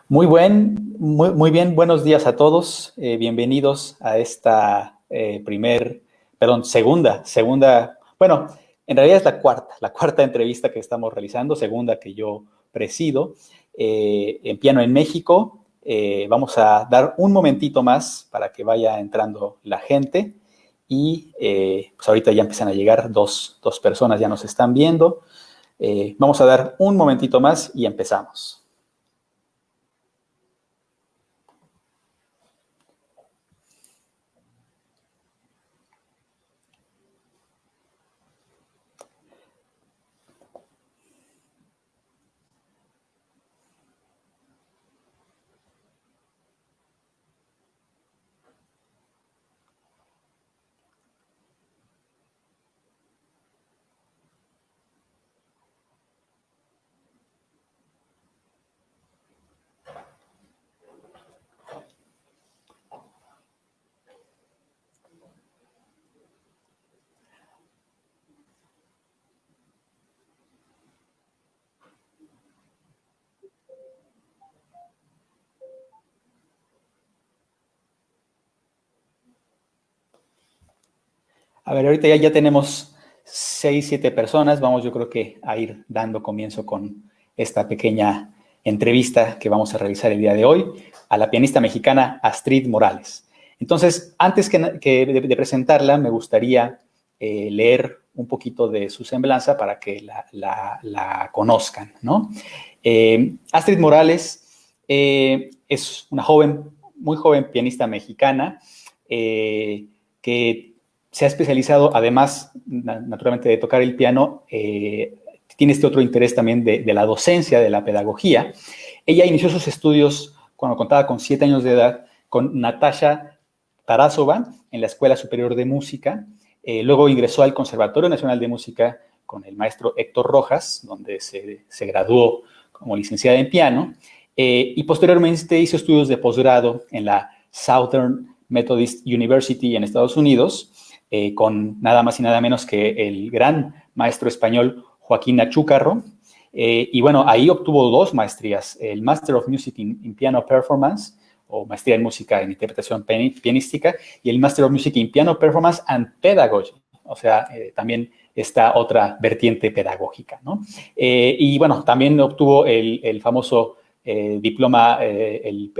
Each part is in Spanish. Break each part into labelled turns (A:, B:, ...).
A: Muy bien, buenos días a todos. Bienvenidos a esta bueno, en realidad es la cuarta entrevista que estamos realizando, segunda que yo presido, en Piano en México. Vamos a dar un momentito más para que vaya entrando la gente y pues ahorita ya empiezan a llegar dos personas, ya nos están viendo. Vamos a dar un momentito más y empezamos. A ver, ahorita ya tenemos 6, 7 personas. Vamos, yo creo que a ir dando comienzo con esta pequeña entrevista que vamos a realizar el día de hoy a la pianista mexicana Astrid Morales. Entonces, antes de presentarla, me gustaría leer un poquito de su semblanza para que la conozcan, ¿no? Astrid Morales es una muy joven pianista mexicana que se ha especializado, además, naturalmente, de tocar el piano, tiene este otro interés también de la docencia, de la pedagogía. Ella inició sus estudios cuando contaba con 7 años de edad con Natasha Tarasova en la Escuela Superior de Música. Luego ingresó al Conservatorio Nacional de Música con el maestro Héctor Rojas, donde se graduó como licenciada en piano. Y posteriormente hizo estudios de posgrado en la Southern Methodist University en Estados Unidos, con nada más y nada menos que el gran maestro español Joaquín Achúcarro. Y bueno, ahí obtuvo 2 maestrías, el Master of Music in Piano Performance, o maestría en música en interpretación pianística, y el Master of Music in Piano Performance and Pedagogy, o sea, también esta otra vertiente pedagógica, ¿no? Y bueno, también obtuvo el famoso diploma, el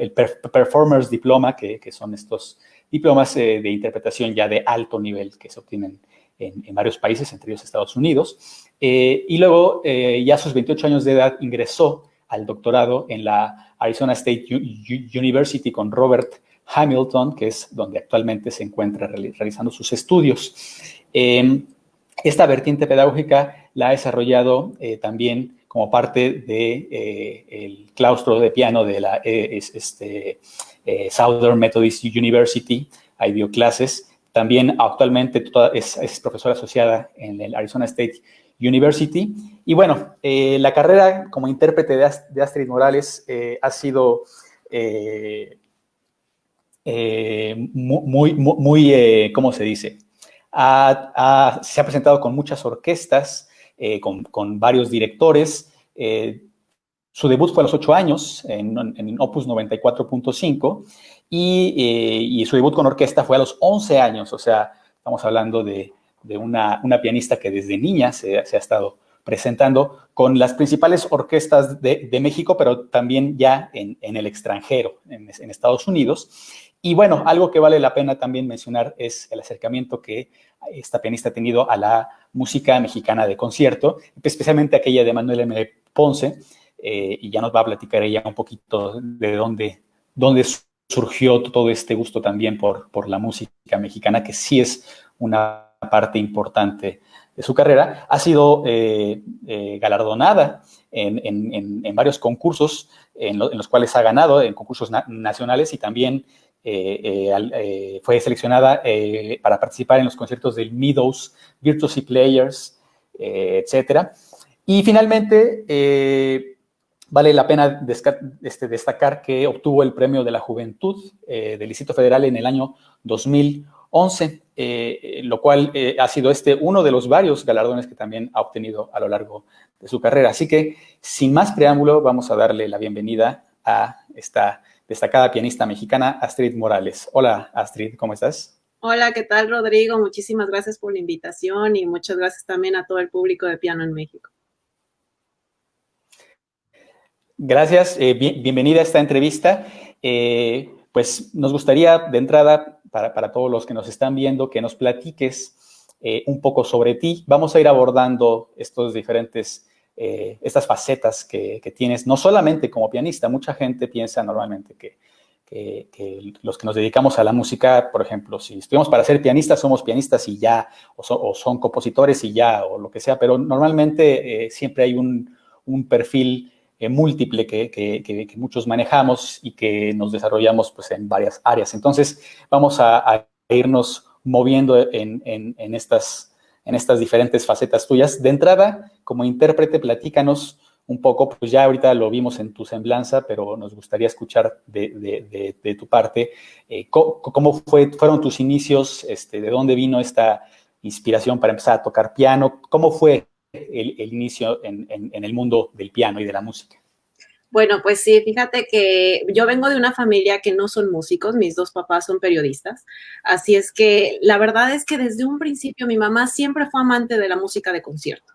A: Performers Diploma, que son estos diplomas de interpretación ya de alto nivel que se obtienen en varios países, entre ellos Estados Unidos. Y luego, ya a sus 28 años de edad, ingresó al doctorado en la Arizona State University con Robert Hamilton, que es donde actualmente se encuentra realizando sus estudios. Esta vertiente pedagógica la ha desarrollado también como parte del claustro de piano de la Southern Methodist University. Ahí dio clases. También actualmente es profesora asociada en el Arizona State University. Y bueno, la carrera como intérprete de Astrid Morales ha sido muy, ¿cómo se dice? Se ha presentado con muchas orquestas, con varios directores. Su debut fue a los 8 años en Opus 94.5 y su debut con orquesta fue a los 11 años. O sea, estamos hablando de una pianista que desde niña se ha estado presentando con las principales orquestas de México, pero también ya en el extranjero, en Estados Unidos. Y bueno, algo que vale la pena también mencionar es el acercamiento que esta pianista ha tenido a la música mexicana de concierto, especialmente aquella de Manuel M. Ponce, y ya nos va a platicar ella un poquito de dónde surgió todo este gusto también por la música mexicana, que sí es una parte importante de su carrera. Ha sido galardonada en varios concursos en los cuales ha ganado, en concursos nacionales, y también fue seleccionada para participar en los conciertos del Meadows Virtuosi Players, etc. Y finalmente, vale la pena destacar que obtuvo el Premio de la Juventud del Distrito Federal en el año 2011, lo cual ha sido uno de los varios galardones que también ha obtenido a lo largo de su carrera. Así que, sin más preámbulo, vamos a darle la bienvenida a esta destacada pianista mexicana, Astrid Morales. Hola, Astrid, ¿cómo estás?
B: Hola, ¿qué tal, Rodrigo? Muchísimas gracias por la invitación y muchas gracias también a todo el público de Piano en México.
A: Gracias, bienvenida a esta entrevista. Pues nos gustaría de entrada, para todos los que nos están viendo, que nos platiques un poco sobre ti. Vamos a ir abordando estos diferentes, estas facetas que tienes, no solamente como pianista. Mucha gente piensa normalmente que los que nos dedicamos a la música, por ejemplo, si estudiamos para ser pianistas, somos pianistas y ya, o son compositores y ya, o lo que sea, pero normalmente siempre hay un perfil múltiple que muchos manejamos y que nos desarrollamos pues, en varias áreas. Entonces, vamos a irnos moviendo en estas diferentes facetas tuyas. De entrada, como intérprete, platícanos un poco, pues ya ahorita lo vimos en tu semblanza, pero nos gustaría escuchar de tu parte cómo fueron tus inicios, de dónde vino esta inspiración para empezar a tocar piano, cómo fue el inicio en el mundo del piano y de la música.
B: Bueno, pues sí, fíjate que yo vengo de una familia que no son músicos, mis dos papás son periodistas, así es que la verdad es que desde un principio mi mamá siempre fue amante de la música de concierto.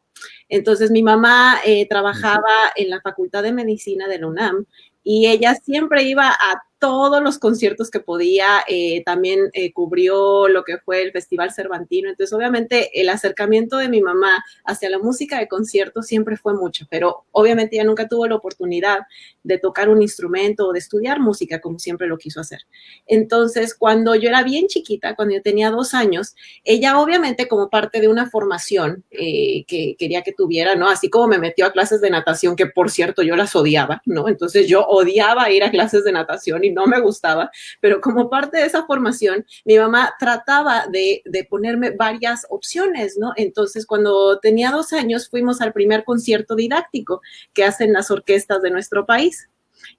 B: Entonces mi mamá trabajaba en la Facultad de Medicina de la UNAM y ella siempre iba a todos los conciertos que podía, también cubrió lo que fue el Festival Cervantino, entonces obviamente el acercamiento de mi mamá hacia la música de concierto siempre fue mucho, pero obviamente ella nunca tuvo la oportunidad de tocar un instrumento o de estudiar música como siempre lo quiso hacer. Entonces, cuando yo era bien chiquita, cuando yo tenía 2 años, ella obviamente como parte de una formación que quería que tuviera, ¿no? Así como me metió a clases de natación, que por cierto yo las odiaba, ¿no? Entonces yo odiaba ir a clases de natación y no me gustaba, pero como parte de esa formación, mi mamá trataba de ponerme varias opciones, ¿no? Entonces, cuando tenía 2 años, fuimos al primer concierto didáctico que hacen las orquestas de nuestro país.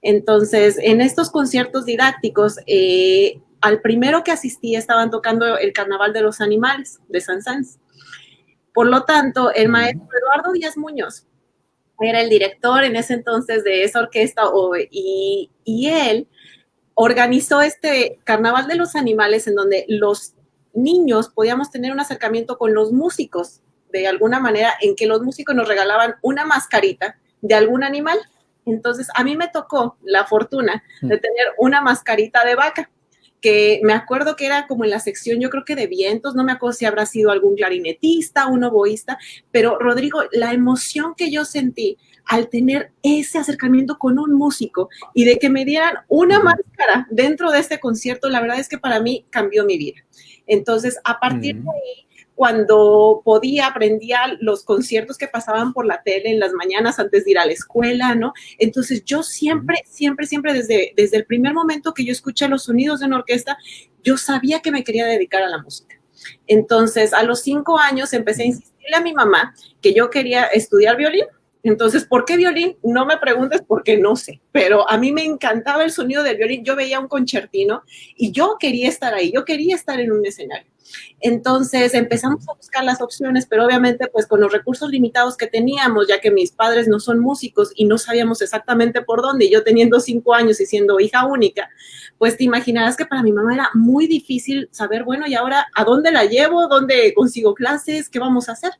B: Entonces, en estos conciertos didácticos, al primero que asistí estaban tocando el Carnaval de los Animales de Saint-Saëns. Por lo tanto, el maestro Eduardo Díaz Muñoz era el director en ese entonces de esa orquesta y él organizó este Carnaval de los Animales en donde los niños podíamos tener un acercamiento con los músicos de alguna manera en que los músicos nos regalaban una mascarita de algún animal. Entonces, a mí me tocó la fortuna de tener una mascarita de vaca, que me acuerdo que era como en la sección, yo creo que de vientos, no me acuerdo si habrá sido algún clarinetista, un oboísta, pero Rodrigo, la emoción que yo sentí al tener ese acercamiento con un músico y de que me dieran una máscara dentro de este concierto, la verdad es que para mí cambió mi vida. Entonces, a partir de ahí, cuando podía, aprendía los conciertos que pasaban por la tele en las mañanas antes de ir a la escuela, ¿no? Entonces yo siempre desde el primer momento que yo escuché los sonidos de una orquesta, yo sabía que me quería dedicar a la música. Entonces a los 5 años empecé a insistirle a mi mamá que yo quería estudiar violín. Entonces, ¿por qué violín? No me preguntes porque no sé, pero a mí me encantaba el sonido del violín. Yo veía un concertino y yo quería estar ahí, yo quería estar en un escenario. Entonces empezamos a buscar las opciones, pero obviamente pues con los recursos limitados que teníamos, ya que mis padres no son músicos y no sabíamos exactamente por dónde, y yo teniendo 5 años y siendo hija única, pues te imaginarás que para mi mamá era muy difícil saber, bueno, y ahora, ¿a dónde la llevo? ¿Dónde consigo clases? ¿Qué vamos a hacer?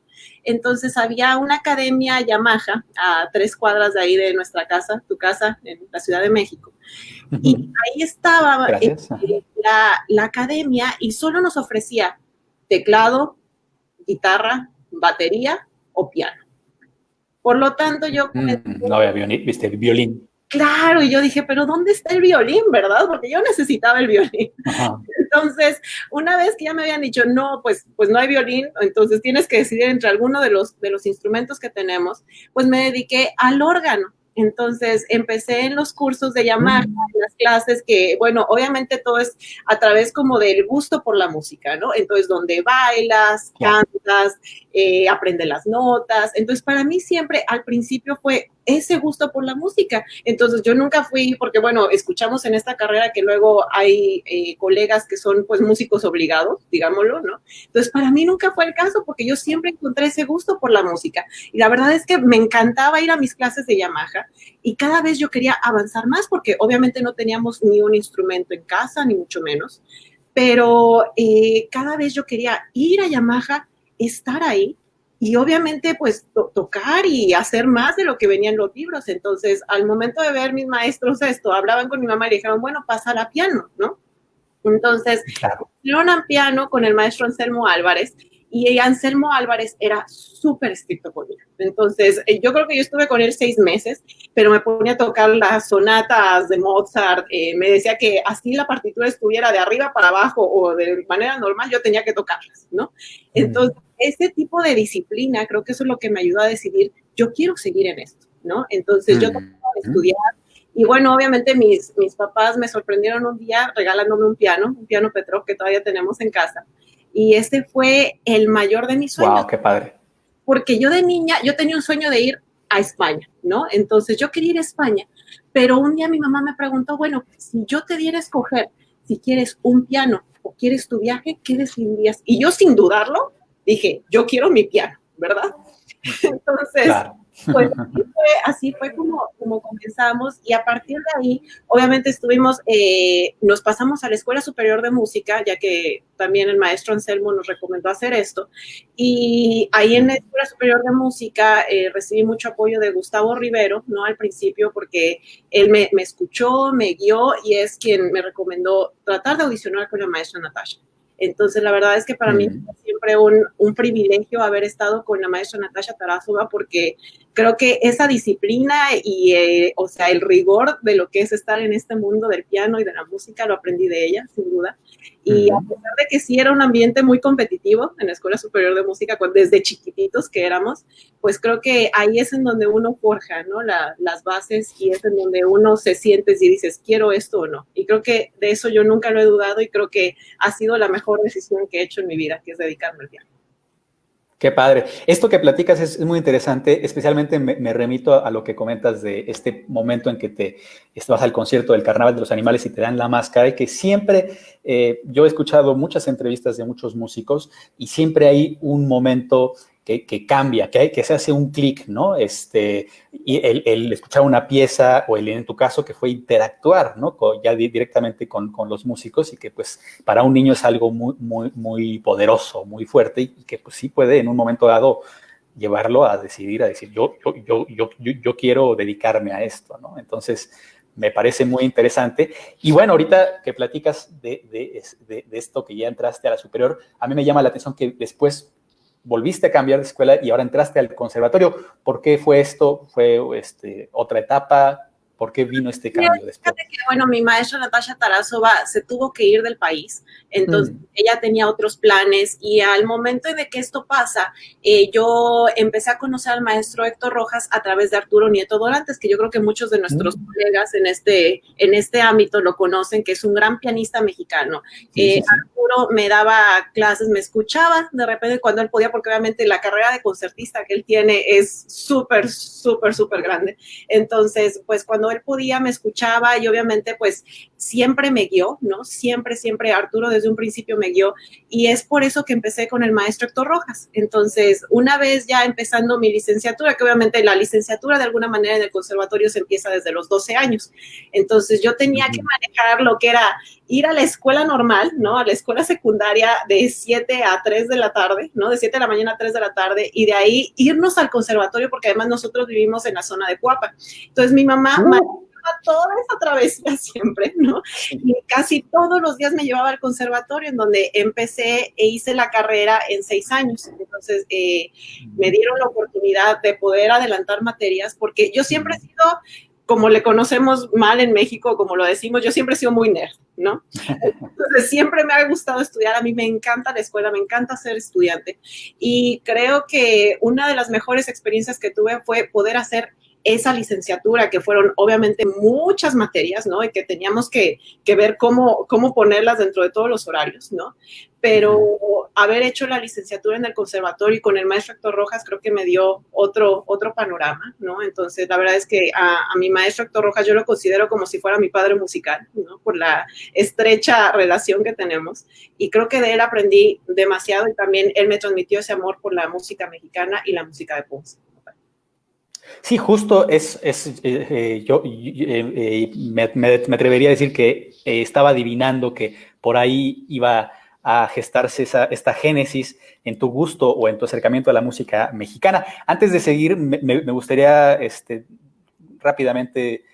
B: Entonces había una academia Yamaha a 3 cuadras de ahí de nuestra casa, tu casa, en la Ciudad de México. Y ahí estaba la academia y solo nos ofrecía teclado, guitarra, batería o piano. Por lo tanto, yo
A: no había violín, viste, violín.
B: Claro, y yo dije, pero ¿dónde está el violín, verdad? Porque yo necesitaba el violín. Ajá. Entonces, una vez que ya me habían dicho, no, pues no hay violín, entonces tienes que decidir entre alguno de los instrumentos que tenemos, pues me dediqué al órgano. Entonces, empecé en los cursos de Yamaha, en las clases que, bueno, obviamente todo es a través como del gusto por la música, ¿no? Entonces, donde bailas, cantas, aprende las notas. Entonces, para mí siempre al principio fue ese gusto por la música. Entonces, yo nunca fui, porque bueno, escuchamos en esta carrera que luego hay colegas que son pues músicos obligados, digámoslo, ¿no? Entonces, para mí nunca fue el caso, porque yo siempre encontré ese gusto por la música. Y la verdad es que me encantaba ir a mis clases de Yamaha y cada vez yo quería avanzar más, porque obviamente no teníamos ni un instrumento en casa, ni mucho menos, pero cada vez yo quería ir a Yamaha, estar ahí y obviamente pues tocar y hacer más de lo que venía en los libros. Entonces, al momento de ver mis maestros esto, hablaban con mi mamá y le dijeron, bueno, pásala a piano, ¿no? Entonces,
A: Claro.
B: fueron a piano con el maestro Anselmo Álvarez y Anselmo Álvarez era súper estricto conmigo. Entonces, yo creo que yo estuve con él 6 meses, pero me ponía a tocar las sonatas de Mozart, me decía que así la partitura estuviera de arriba para abajo o de manera normal, yo tenía que tocarlas, ¿no? Entonces, ese tipo de disciplina, creo que eso es lo que me ayudó a decidir, yo quiero seguir en esto, ¿no? Entonces, yo trataba de estudiar. Y bueno, obviamente mis papás me sorprendieron un día regalándome un piano Petrov que todavía tenemos en casa. Y ese fue el mayor de mis sueños.
A: Wow, qué padre.
B: Porque yo de niña, yo tenía un sueño de ir a España, ¿no? Entonces yo quería ir a España, pero un día mi mamá me preguntó, bueno, si yo te diera a escoger si quieres un piano o quieres tu viaje, ¿qué decidirías? Y yo sin dudarlo dije, yo quiero mi piano, ¿verdad? Entonces, claro. Pues así fue como comenzamos y a partir de ahí, obviamente nos pasamos a la Escuela Superior de Música, ya que también el maestro Anselmo nos recomendó hacer esto, y ahí en la Escuela Superior de Música recibí mucho apoyo de Gustavo Rivero, ¿no? Al principio, porque él me escuchó, me guió y es quien me recomendó tratar de audicionar con la maestra Natasha. Entonces, la verdad es que para mí fue siempre un privilegio haber estado con la maestra Natasha Tarasova porque creo que esa disciplina y, o sea, el rigor de lo que es estar en este mundo del piano y de la música lo aprendí de ella, sin duda. Y a pesar de que sí era un ambiente muy competitivo en la Escuela Superior de Música, desde chiquititos que éramos, pues creo que ahí es en donde uno forja, ¿no? Las bases y es en donde uno se siente y dices, quiero esto o no. Y creo que de eso yo nunca lo he dudado y creo que ha sido la mejor decisión que he hecho en mi vida, que es dedicarme al piano.
A: Qué padre. Esto que platicas es muy interesante, especialmente me remito a lo que comentas de este momento en que te vas al concierto del Carnaval de los Animales y te dan la máscara, y que siempre, yo he escuchado muchas entrevistas de muchos músicos y siempre hay un momento que cambia, que se hace un clic, ¿no? Y el escuchar una pieza o en tu caso que fue interactuar, ¿no? Ya directamente con los músicos y que pues para un niño es algo muy, muy, muy poderoso, muy fuerte y que pues sí puede en un momento dado llevarlo a decir, yo quiero dedicarme a esto, ¿no? Entonces, me parece muy interesante. Y bueno, ahorita que platicas de esto que ya entraste a la superior, a mí me llama la atención que después volviste a cambiar de escuela y ahora entraste al conservatorio. ¿Por qué fue esto? ¿Fue otra etapa? ¿Por qué vino este cambio después?
B: Que, bueno, mi maestra Natasha Tarasova se tuvo que ir del país, entonces ella tenía otros planes y al momento de que esto pasa, yo empecé a conocer al maestro Héctor Rojas a través de Arturo Nieto Dorantes, que yo creo que muchos de nuestros colegas en este ámbito lo conocen, que es un gran pianista mexicano. Sí. Arturo me daba clases, me escuchaba de repente cuando él podía, porque obviamente la carrera de concertista que él tiene es súper, súper, súper grande. Entonces, pues cuando él podía me escuchaba y obviamente pues siempre me guió, ¿no? Siempre Arturo desde un principio me guió y es por eso que empecé con el maestro Héctor Rojas. Entonces, una vez ya empezando mi licenciatura, que obviamente la licenciatura de alguna manera en el conservatorio se empieza desde los 12 años, entonces yo tenía que manejar lo que era ir a la escuela normal, ¿no? A la escuela secundaria de 7 a 3 de la tarde, ¿no? De 7 de la mañana a 3 de la tarde y de ahí irnos al conservatorio porque además nosotros vivimos en la zona de Cuapa. Entonces mi mamá toda esa travesía siempre, ¿no? Y casi todos los días me llevaba al conservatorio en donde empecé e hice la carrera en 6 años. Entonces me dieron la oportunidad de poder adelantar materias porque yo siempre he sido, como le conocemos mal en México, como lo decimos, yo siempre he sido muy nerd, ¿no? Entonces siempre me ha gustado estudiar, a mí me encanta la escuela, me encanta ser estudiante y creo que una de las mejores experiencias que tuve fue poder hacer esa licenciatura, que fueron obviamente muchas materias, ¿no? Y que teníamos que ver cómo ponerlas dentro de todos los horarios, ¿no? Pero haber hecho la licenciatura en el conservatorio y con el maestro Héctor Rojas creo que me dio otro panorama, ¿no? Entonces, la verdad es que a mi maestro Héctor Rojas yo lo considero como si fuera mi padre musical, ¿no? Por la estrecha relación que tenemos. Y creo que de él aprendí demasiado y también él me transmitió ese amor por la música mexicana y la música de Ponce.
A: Sí, justo yo me atrevería a decir que estaba adivinando que por ahí iba a gestarse esta génesis en tu gusto o en tu acercamiento a la música mexicana. Antes de seguir, me gustaría rápidamente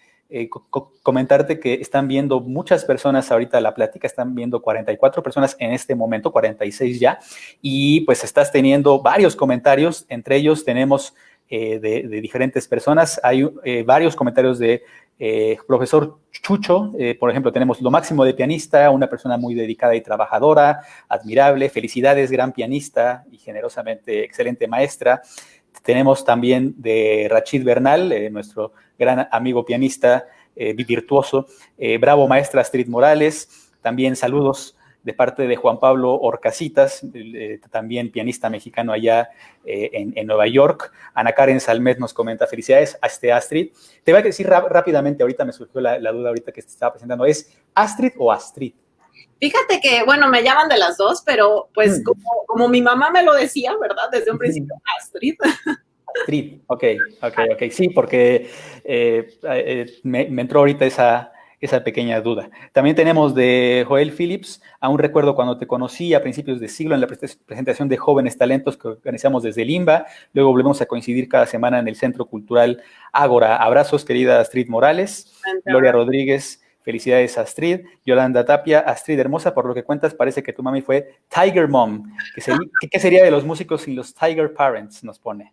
A: comentarte que están viendo muchas personas ahorita la plática, están viendo 44 personas en este momento, 46 ya, y pues estás teniendo varios comentarios, entre ellos tenemos de diferentes personas. Hay varios comentarios de profesor Chucho, por ejemplo, tenemos lo máximo de pianista, una persona muy dedicada y trabajadora, admirable, felicidades, gran pianista y generosamente excelente maestra. Tenemos también de Rachid Bernal, nuestro gran amigo pianista, virtuoso, bravo maestra Astrid Morales, también saludos de parte de Juan Pablo Orcasitas, también pianista mexicano allá en Nueva York. Ana Karen Salmet nos comenta, felicidades a Astrid. Te voy a decir rápidamente, ahorita me surgió la duda ahorita que te estaba presentando, ¿es Astrid o Astrid?
B: Fíjate que, bueno, me llaman de las dos, pero pues como mi mamá me lo decía, ¿verdad? Desde un principio, Astrid.
A: Astrid, ok, sí, porque me entró ahorita esa pequeña duda. También tenemos de Joel Phillips, aún recuerdo cuando te conocí a principios de siglo en la presentación de Jóvenes Talentos que organizamos desde Limba, luego volvemos a coincidir cada semana en el Centro Cultural Ágora. Abrazos, querida Astrid Morales, Gloria Rodríguez, felicidades Astrid, Yolanda Tapia, Astrid hermosa, por lo que cuentas parece que tu mami fue Tiger Mom, ¿qué sería de los músicos sin los Tiger Parents? Nos pone.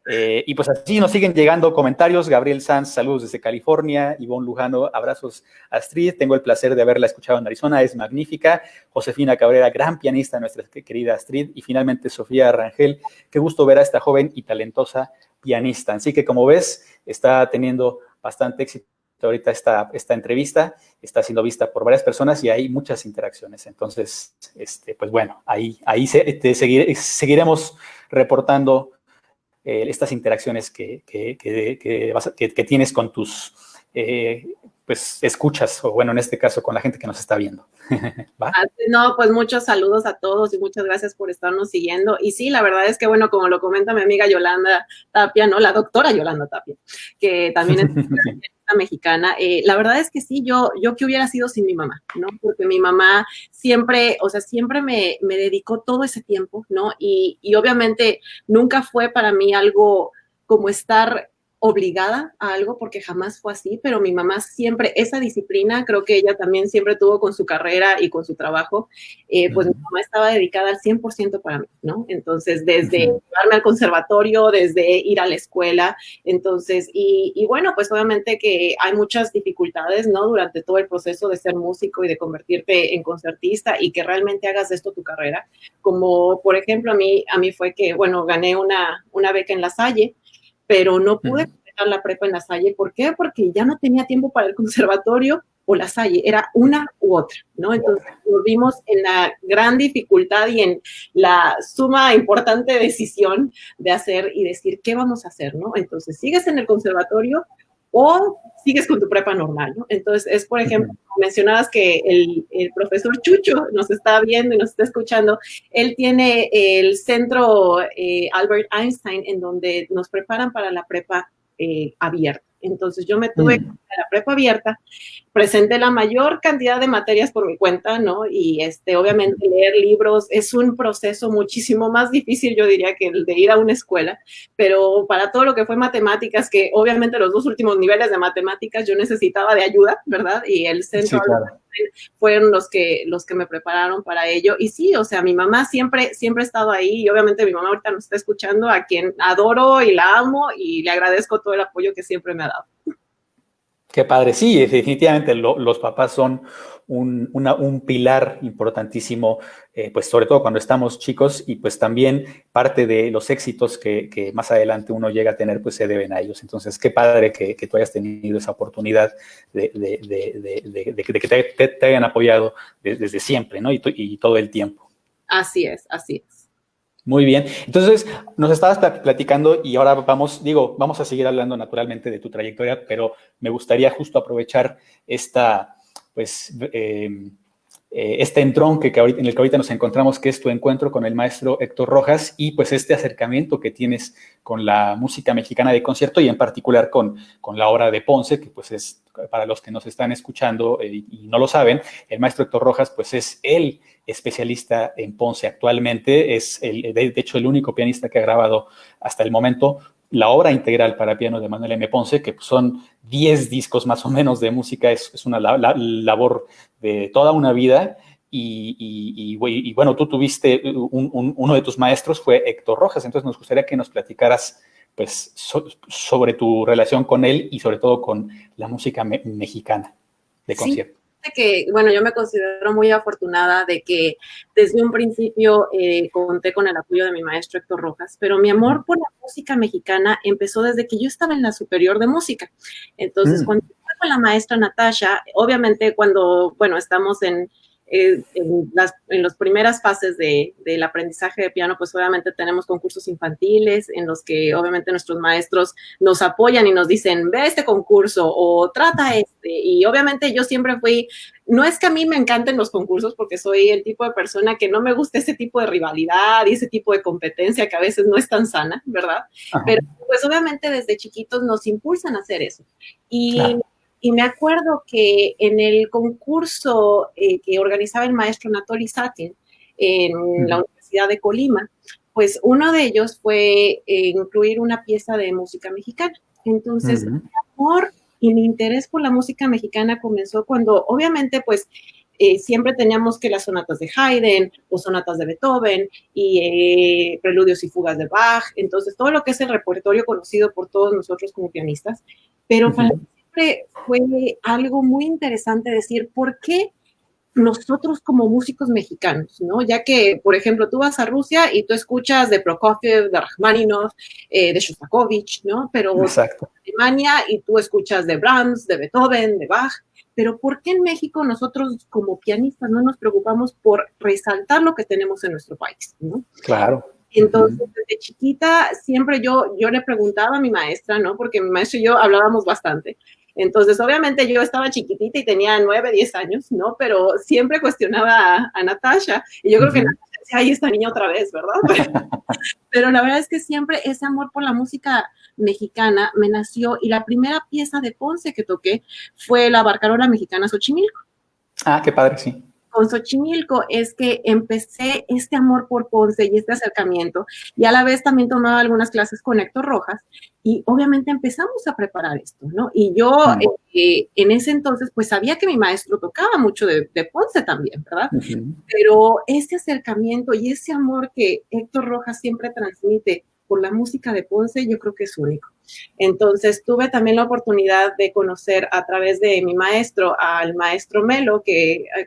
A: Y pues así nos siguen llegando comentarios. Gabriel Sanz, saludos desde California. Ivonne Lujano, abrazos Astrid. Tengo el placer de haberla escuchado en Arizona, es magnífica. Josefina Cabrera, gran pianista, nuestra querida Astrid. Y finalmente Sofía Rangel, qué gusto ver a esta joven y talentosa pianista. Así que como ves, está teniendo bastante éxito ahorita esta entrevista, está siendo vista por varias personas y hay muchas interacciones. Entonces, pues bueno, ahí seguiremos reportando estas interacciones que tienes con tus pues escuchas, o bueno, en este caso con la gente que nos está viendo. ¿Va?
B: No, pues muchos saludos a todos y muchas gracias por estarnos siguiendo. Y sí, la verdad es que, bueno, como lo comenta mi amiga Yolanda Tapia, ¿no? La doctora Yolanda Tapia, que también es mexicana. La verdad es que sí, yo que hubiera sido sin mi mamá, ¿no? Porque mi mamá siempre, o sea, siempre me dedicó todo ese tiempo, ¿no? Y obviamente nunca fue para mí algo como estar obligada a algo, porque jamás fue así, pero mi mamá siempre, esa disciplina, creo que ella también siempre tuvo con su carrera y con su trabajo, pues mi mamá estaba dedicada al 100% para mí, ¿no? Entonces, desde llevarme al conservatorio, desde ir a la escuela, entonces, y bueno, pues obviamente que hay muchas dificultades, ¿no? Durante todo el proceso de ser músico y de convertirte en concertista y que realmente hagas de esto tu carrera, como por ejemplo a mí fue que, bueno, gané una beca en La Salle, pero no pude completar la prepa en La Salle. ¿Por qué? Porque ya no tenía tiempo para el conservatorio o La Salle, era una u otra, ¿no? Entonces nos vimos en la gran dificultad y en la suma importante decisión de hacer y decir, ¿qué vamos a hacer, no? Entonces, ¿sigues en el conservatorio o sigues con tu prepa normal, ¿no? Entonces, es, por ejemplo, mencionabas que el profesor Chucho nos está viendo y nos está escuchando. Él tiene el centro Albert Einstein, en donde nos preparan para la prepa abierta. Entonces, yo me tuve a la prepa abierta, presenté la mayor cantidad de materias por mi cuenta, ¿no? Y obviamente leer libros es un proceso muchísimo más difícil, yo diría, que el de ir a una escuela, pero para todo lo que fue matemáticas, que obviamente los dos últimos niveles de matemáticas yo necesitaba de ayuda, ¿verdad? Y el centro fueron los que me prepararon para ello. Y sí, o sea, mi mamá siempre ha estado ahí y obviamente mi mamá ahorita nos está escuchando, a quien adoro y la amo y le agradezco todo el apoyo que siempre me ha dado.
A: Qué padre, sí, definitivamente los papás son un pilar importantísimo, pues sobre todo cuando estamos chicos, y pues también parte de los éxitos que más adelante uno llega a tener, pues se deben a ellos. Entonces, qué padre que tú hayas tenido esa oportunidad de que te hayan apoyado desde siempre, ¿no? Y todo el tiempo.
B: Así es, así es.
A: Muy bien. Entonces, nos estabas platicando y ahora vamos a seguir hablando naturalmente de tu trayectoria, pero me gustaría justo aprovechar este entronque en el que ahorita nos encontramos, que es tu encuentro con el maestro Héctor Rojas y pues este acercamiento que tienes con la música mexicana de concierto y en particular con la obra de Ponce, que pues es, para los que nos están escuchando y no lo saben, el maestro Héctor Rojas pues es el especialista en Ponce actualmente, es de hecho el único pianista que ha grabado hasta el momento la obra integral para piano de Manuel M. Ponce, que son 10 discos más o menos de música, es una labor de toda una vida. Y bueno, tú tuviste uno de tus maestros fue Héctor Rojas, entonces nos gustaría que nos platicaras pues sobre tu relación con él y sobre todo con la música mexicana de concierto.
B: Sí. Que, bueno, yo me considero muy afortunada de que desde un principio conté con el apoyo de mi maestro Héctor Rojas, pero mi amor por la música mexicana empezó desde que yo estaba en la superior de música. Entonces, cuando fui con la maestra Natasha, obviamente cuando, bueno, estamos en las primeras fases del aprendizaje de piano, pues obviamente tenemos concursos infantiles en los que obviamente nuestros maestros nos apoyan y nos dicen, ve este concurso o trata este. Y obviamente yo siempre fui, no es que a mí me encanten los concursos porque soy el tipo de persona que no me gusta ese tipo de rivalidad y ese tipo de competencia que a veces no es tan sana, ¿verdad? Ajá. Pero pues obviamente desde chiquitos nos impulsan a hacer eso. Y me acuerdo que en el concurso que organizaba el maestro Anatoly Satin en la Universidad de Colima, pues uno de ellos fue incluir una pieza de música mexicana. Entonces, mi amor y mi interés por la música mexicana comenzó cuando, obviamente, pues, siempre teníamos que las sonatas de Haydn o sonatas de Beethoven y preludios y fugas de Bach. Entonces, todo lo que es el repertorio conocido por todos nosotros como pianistas. Pero para mí fue algo muy interesante decir, ¿por qué nosotros como músicos mexicanos, ¿no? Ya que, por ejemplo, tú vas a Rusia y tú escuchas de Prokofiev, de Rachmaninoff, de Shostakovich, ¿no? Pero
A: exacto.
B: En Alemania y tú escuchas de Brahms, de Beethoven, de Bach. Pero ¿por qué en México nosotros como pianistas no nos preocupamos por resaltar lo que tenemos en nuestro país, ¿no?
A: Claro.
B: Entonces, desde chiquita, siempre yo le preguntaba a mi maestra, ¿no? Porque mi maestra y yo hablábamos bastante. Entonces, obviamente yo estaba chiquitita y tenía 9, 10 años, ¿no? Pero siempre cuestionaba a Natasha. Y yo creo que Natasha decía, ay, esta niña otra vez, ¿verdad? Pero la verdad es que siempre ese amor por la música mexicana me nació. Y la primera pieza de Ponce que toqué fue la Barcarola Mexicana Xochimilco.
A: Ah, qué padre, sí.
B: Con Xochimilco es que empecé este amor por Ponce y este acercamiento, y a la vez también tomaba algunas clases con Héctor Rojas, y obviamente empezamos a preparar esto, ¿no? Y yo en ese entonces, pues sabía que mi maestro tocaba mucho de Ponce también, ¿verdad? Pero ese acercamiento y ese amor que Héctor Rojas siempre transmite por la música de Ponce, yo creo que es único. Entonces tuve también la oportunidad de conocer a través de mi maestro al maestro Melo,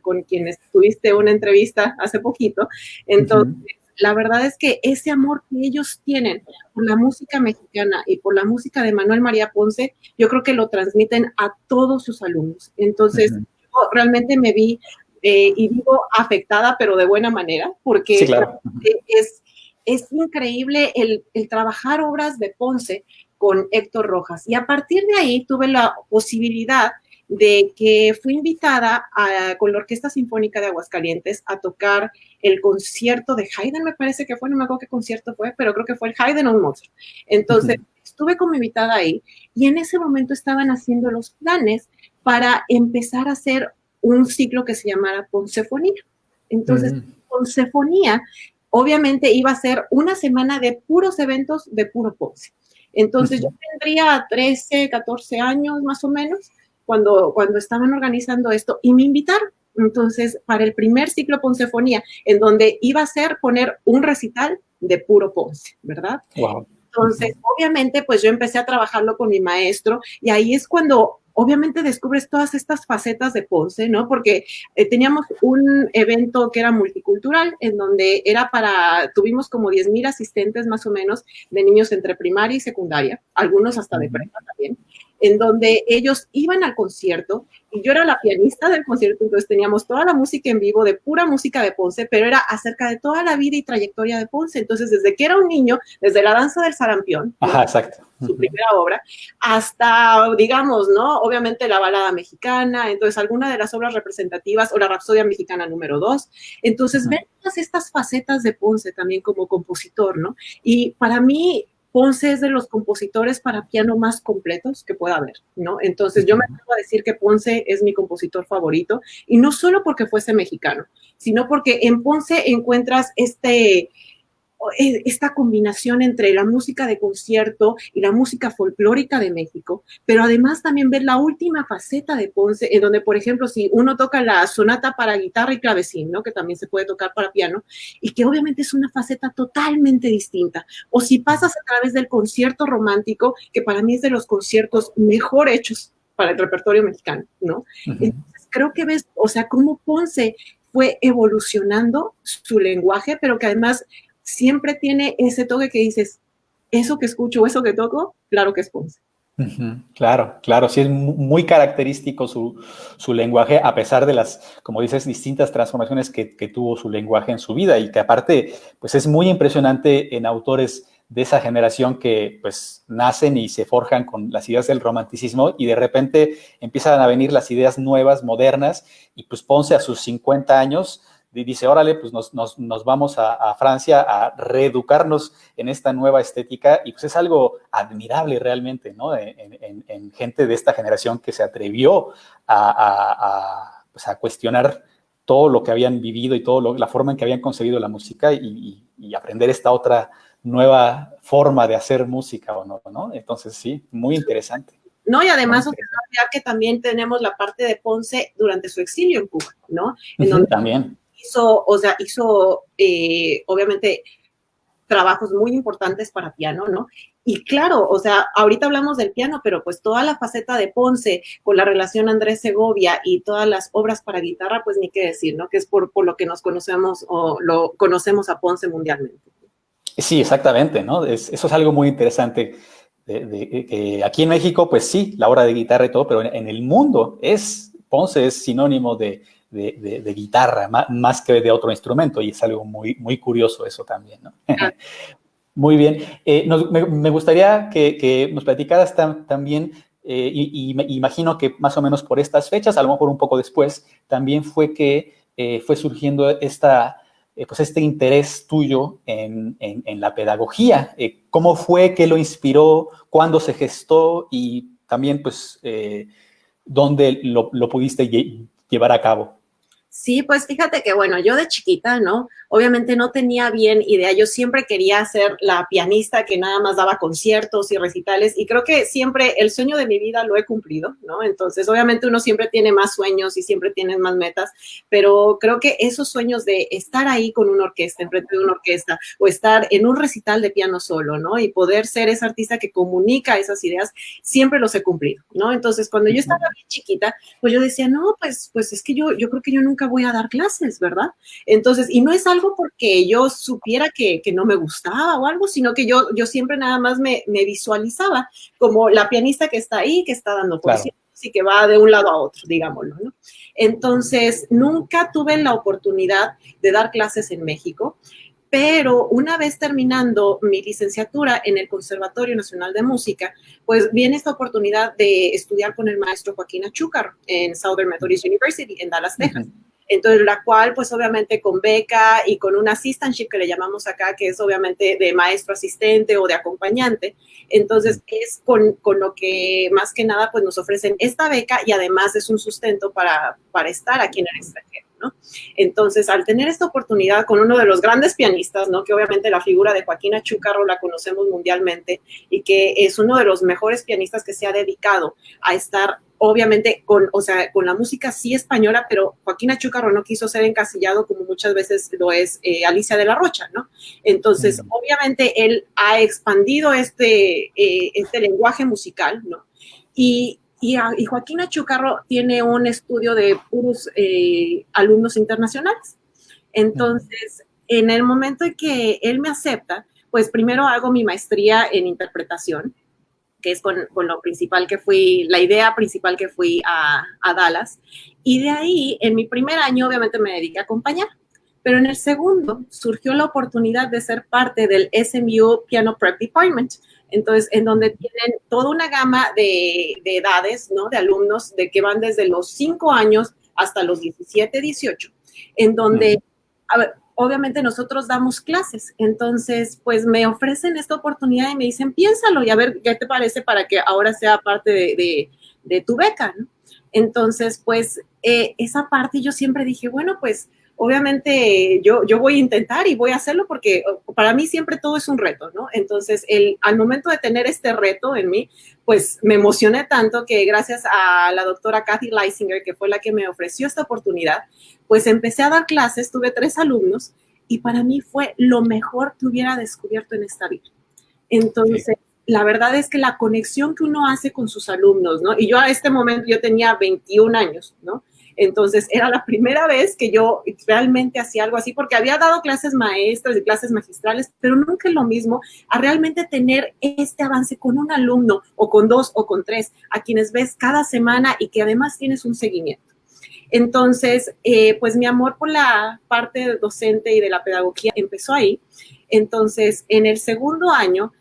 B: con quien tuviste una entrevista hace poquito. Entonces, la verdad es que ese amor que ellos tienen por la música mexicana y por la música de Manuel María Ponce, yo creo que lo transmiten a todos sus alumnos. Entonces, yo realmente me vi, y digo afectada, pero de buena manera, porque
A: sí, claro.
B: Es increíble el trabajar obras de Ponce con Héctor Rojas. Y a partir de ahí tuve la posibilidad de que fui invitada con la Orquesta Sinfónica de Aguascalientes a tocar el concierto de Haydn, me parece que fue, no me acuerdo qué concierto fue, pero creo que fue el Haydn o un Mozart. Entonces, estuve como invitada ahí y en ese momento estaban haciendo los planes para empezar a hacer un ciclo que se llamara Poncefonía. Entonces, Poncefonía obviamente iba a ser una semana de puros eventos de puro Ponce. Entonces yo tendría 13, 14 años más o menos cuando estaban organizando esto y me invitaron. Entonces, para el primer ciclo Poncefonía, en donde iba a ser poner un recital de puro Ponce, ¿verdad?
A: Wow.
B: Entonces, obviamente, pues yo empecé a trabajarlo con mi maestro y ahí es cuando obviamente descubres todas estas facetas de Ponce, ¿no? Porque teníamos un evento que era multicultural, en donde tuvimos como 10,000 asistentes más o menos, de niños entre primaria y secundaria, algunos hasta de prepa también, en donde ellos iban al concierto y yo era la pianista del concierto, entonces teníamos toda la música en vivo de pura música de Ponce, pero era acerca de toda la vida y trayectoria de Ponce. Entonces, desde que era un niño, desde la danza del sarampión, ¿no?
A: Ajá, exacto.
B: Su primera obra, hasta, digamos, ¿no? Obviamente la balada mexicana, entonces alguna de las obras representativas, o la Rapsodia Mexicana número 2. Entonces, ven todas estas facetas de Ponce también como compositor, ¿no? Y para mí, Ponce es de los compositores para piano más completos que pueda haber, ¿no? Entonces yo me atrevo a decir que Ponce es mi compositor favorito, y no solo porque fuese mexicano, sino porque en Ponce encuentras esta combinación entre la música de concierto y la música folclórica de México, pero además también ver la última faceta de Ponce, en donde, por ejemplo, si uno toca la sonata para guitarra y clavecín, ¿no? Que también se puede tocar para piano, y que obviamente es una faceta totalmente distinta, o si pasas a través del concierto romántico, que para mí es de los conciertos mejor hechos para el repertorio mexicano, ¿no? Entonces, creo que ves, o sea, cómo Ponce fue evolucionando su lenguaje, pero que además siempre tiene ese toque que dices, eso que escucho, eso que toco, claro que es Ponce.
A: Claro, claro, sí es muy característico su lenguaje, a pesar de las, como dices, distintas transformaciones que tuvo su lenguaje en su vida, y que aparte, pues es muy impresionante en autores de esa generación que pues nacen y se forjan con las ideas del romanticismo, y de repente empiezan a venir las ideas nuevas, modernas, y pues Ponce a sus 50 años dice, órale, pues nos vamos a Francia a reeducarnos en esta nueva estética, y pues es algo admirable realmente, ¿no? En gente de esta generación que se atrevió pues a cuestionar todo lo que habían vivido y la forma en que habían concebido la música, y aprender esta otra nueva forma de hacer música, ¿o no? ¿No? Entonces sí, muy interesante.
B: No, y además, o sea, que también tenemos la parte de Ponce durante su exilio en Cuba, ¿no? En donde
A: también
B: hizo obviamente trabajos muy importantes para piano, ¿no? Y claro, o sea, ahorita hablamos del piano, pero pues toda la faceta de Ponce con la relación Andrés Segovia y todas las obras para guitarra, pues ni qué decir, ¿no? Que es por lo que nos conocemos o lo conocemos a Ponce mundialmente.
A: Sí, exactamente, ¿no? Eso es algo muy interesante. Aquí en México, pues sí, la obra de guitarra y todo, pero en el mundo Ponce es sinónimo de guitarra, más que de otro instrumento, y es algo muy, muy curioso eso también, ¿no? Muy bien. Me gustaría que nos platicaras también, y imagino que más o menos por estas fechas, a lo mejor un poco después, también fue que fue surgiendo pues este interés tuyo en la pedagogía. ¿Cómo fue? ¿Qué lo inspiró? ¿Cuándo se gestó? Y también, pues, ¿dónde lo pudiste llevar a cabo?
B: Sí, pues fíjate que, bueno, yo de chiquita, ¿no? Obviamente no tenía bien idea. Yo siempre quería ser la pianista que nada más daba conciertos y recitales, y creo que siempre el sueño de mi vida lo he cumplido, ¿no? Entonces, obviamente uno siempre tiene más sueños y siempre tiene más metas, pero creo que esos sueños de estar ahí con una orquesta, enfrente de una orquesta, o estar en un recital de piano solo, ¿no? Y poder ser esa artista que comunica esas ideas, siempre los he cumplido, ¿no? Entonces, cuando yo estaba bien chiquita, pues yo decía, no, pues es que yo creo que yo nunca voy a dar clases, ¿verdad? Entonces, y no es algo porque yo supiera que no me gustaba o algo, sino que yo siempre nada más me visualizaba como la pianista que está ahí, que está dando poesía, y que va de un lado a otro, digámoslo, ¿no? Entonces, nunca tuve la oportunidad de dar clases en México, pero una vez terminando mi licenciatura en el Conservatorio Nacional de Música, pues viene esta oportunidad de estudiar con el maestro Joaquín Achúcar en Southern Methodist University en Dallas, Texas. Entonces, la cual, pues obviamente con beca y con un assistantship que le llamamos acá, que es obviamente de maestro asistente o de acompañante. Entonces, es con lo que más que nada, pues nos ofrecen esta beca, y además es un sustento para estar aquí en el extranjero, ¿no? Entonces, al tener esta oportunidad con uno de los grandes pianistas, ¿no? Que obviamente la figura de Joaquín Achúcarro la conocemos mundialmente, y que es uno de los mejores pianistas que se ha dedicado a estar obviamente con la música sí española, pero Joaquín Achúcarro no quiso ser encasillado como muchas veces lo es Alicia de la Rocha, ¿no? Entonces, obviamente él ha expandido este lenguaje musical, ¿no? Y y Joaquín Achúcarro tiene un estudio de puros alumnos internacionales. Entonces, en el momento en que él me acepta, pues primero hago mi maestría en interpretación, que es con lo principal que fui, la idea principal que fui a Dallas. Y de ahí, en mi primer año, obviamente me dediqué a acompañar. Pero en el segundo surgió la oportunidad de ser parte del SMU Piano Prep Department. Entonces, en donde tienen toda una gama de edades, ¿no? De alumnos de que van desde los 5 años hasta los 17, 18, en donde, a ver, obviamente nosotros damos clases, entonces pues me ofrecen esta oportunidad y me dicen, piénsalo y a ver qué te parece para que ahora sea parte de tu beca, ¿no? Entonces pues esa parte yo siempre dije, bueno, pues obviamente yo voy a intentar y voy a hacerlo porque para mí siempre todo es un reto, ¿no? Entonces al momento de tener este reto en mí, pues me emocioné tanto que gracias a la doctora Kathy Leisinger, que fue la que me ofreció esta oportunidad, pues empecé a dar clases, tuve 3 alumnos y para mí fue lo mejor que hubiera descubierto en esta vida. Entonces, la verdad es que la conexión que uno hace con sus alumnos, ¿no? Y yo a este momento, yo tenía 21 años, ¿no? Entonces, era la primera vez que yo realmente hacía algo así, porque había dado clases maestras y clases magistrales, pero nunca es lo mismo a realmente tener este avance con un alumno o con 2 o con 3, a quienes ves cada semana y que además tienes un seguimiento. Entonces, pues mi amor por la parte docente y de la pedagogía empezó ahí. Entonces, en el segundo año,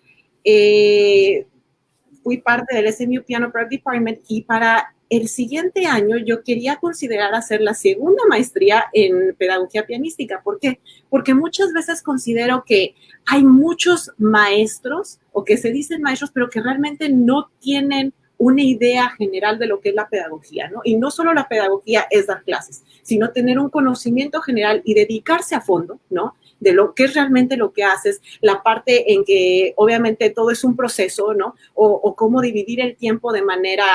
B: fui parte del SMU Piano Prep Department y para el siguiente año yo quería considerar hacer la segunda maestría en pedagogía pianística. ¿Por qué? Porque muchas veces considero que hay muchos maestros o que se dicen maestros, pero que realmente no tienen una idea general de lo que es la pedagogía, ¿no? Y no solo la pedagogía es dar clases, sino tener un conocimiento general y dedicarse a fondo, ¿no? De lo que es realmente lo que haces, la parte en que obviamente todo es un proceso, ¿no? O cómo dividir el tiempo de manera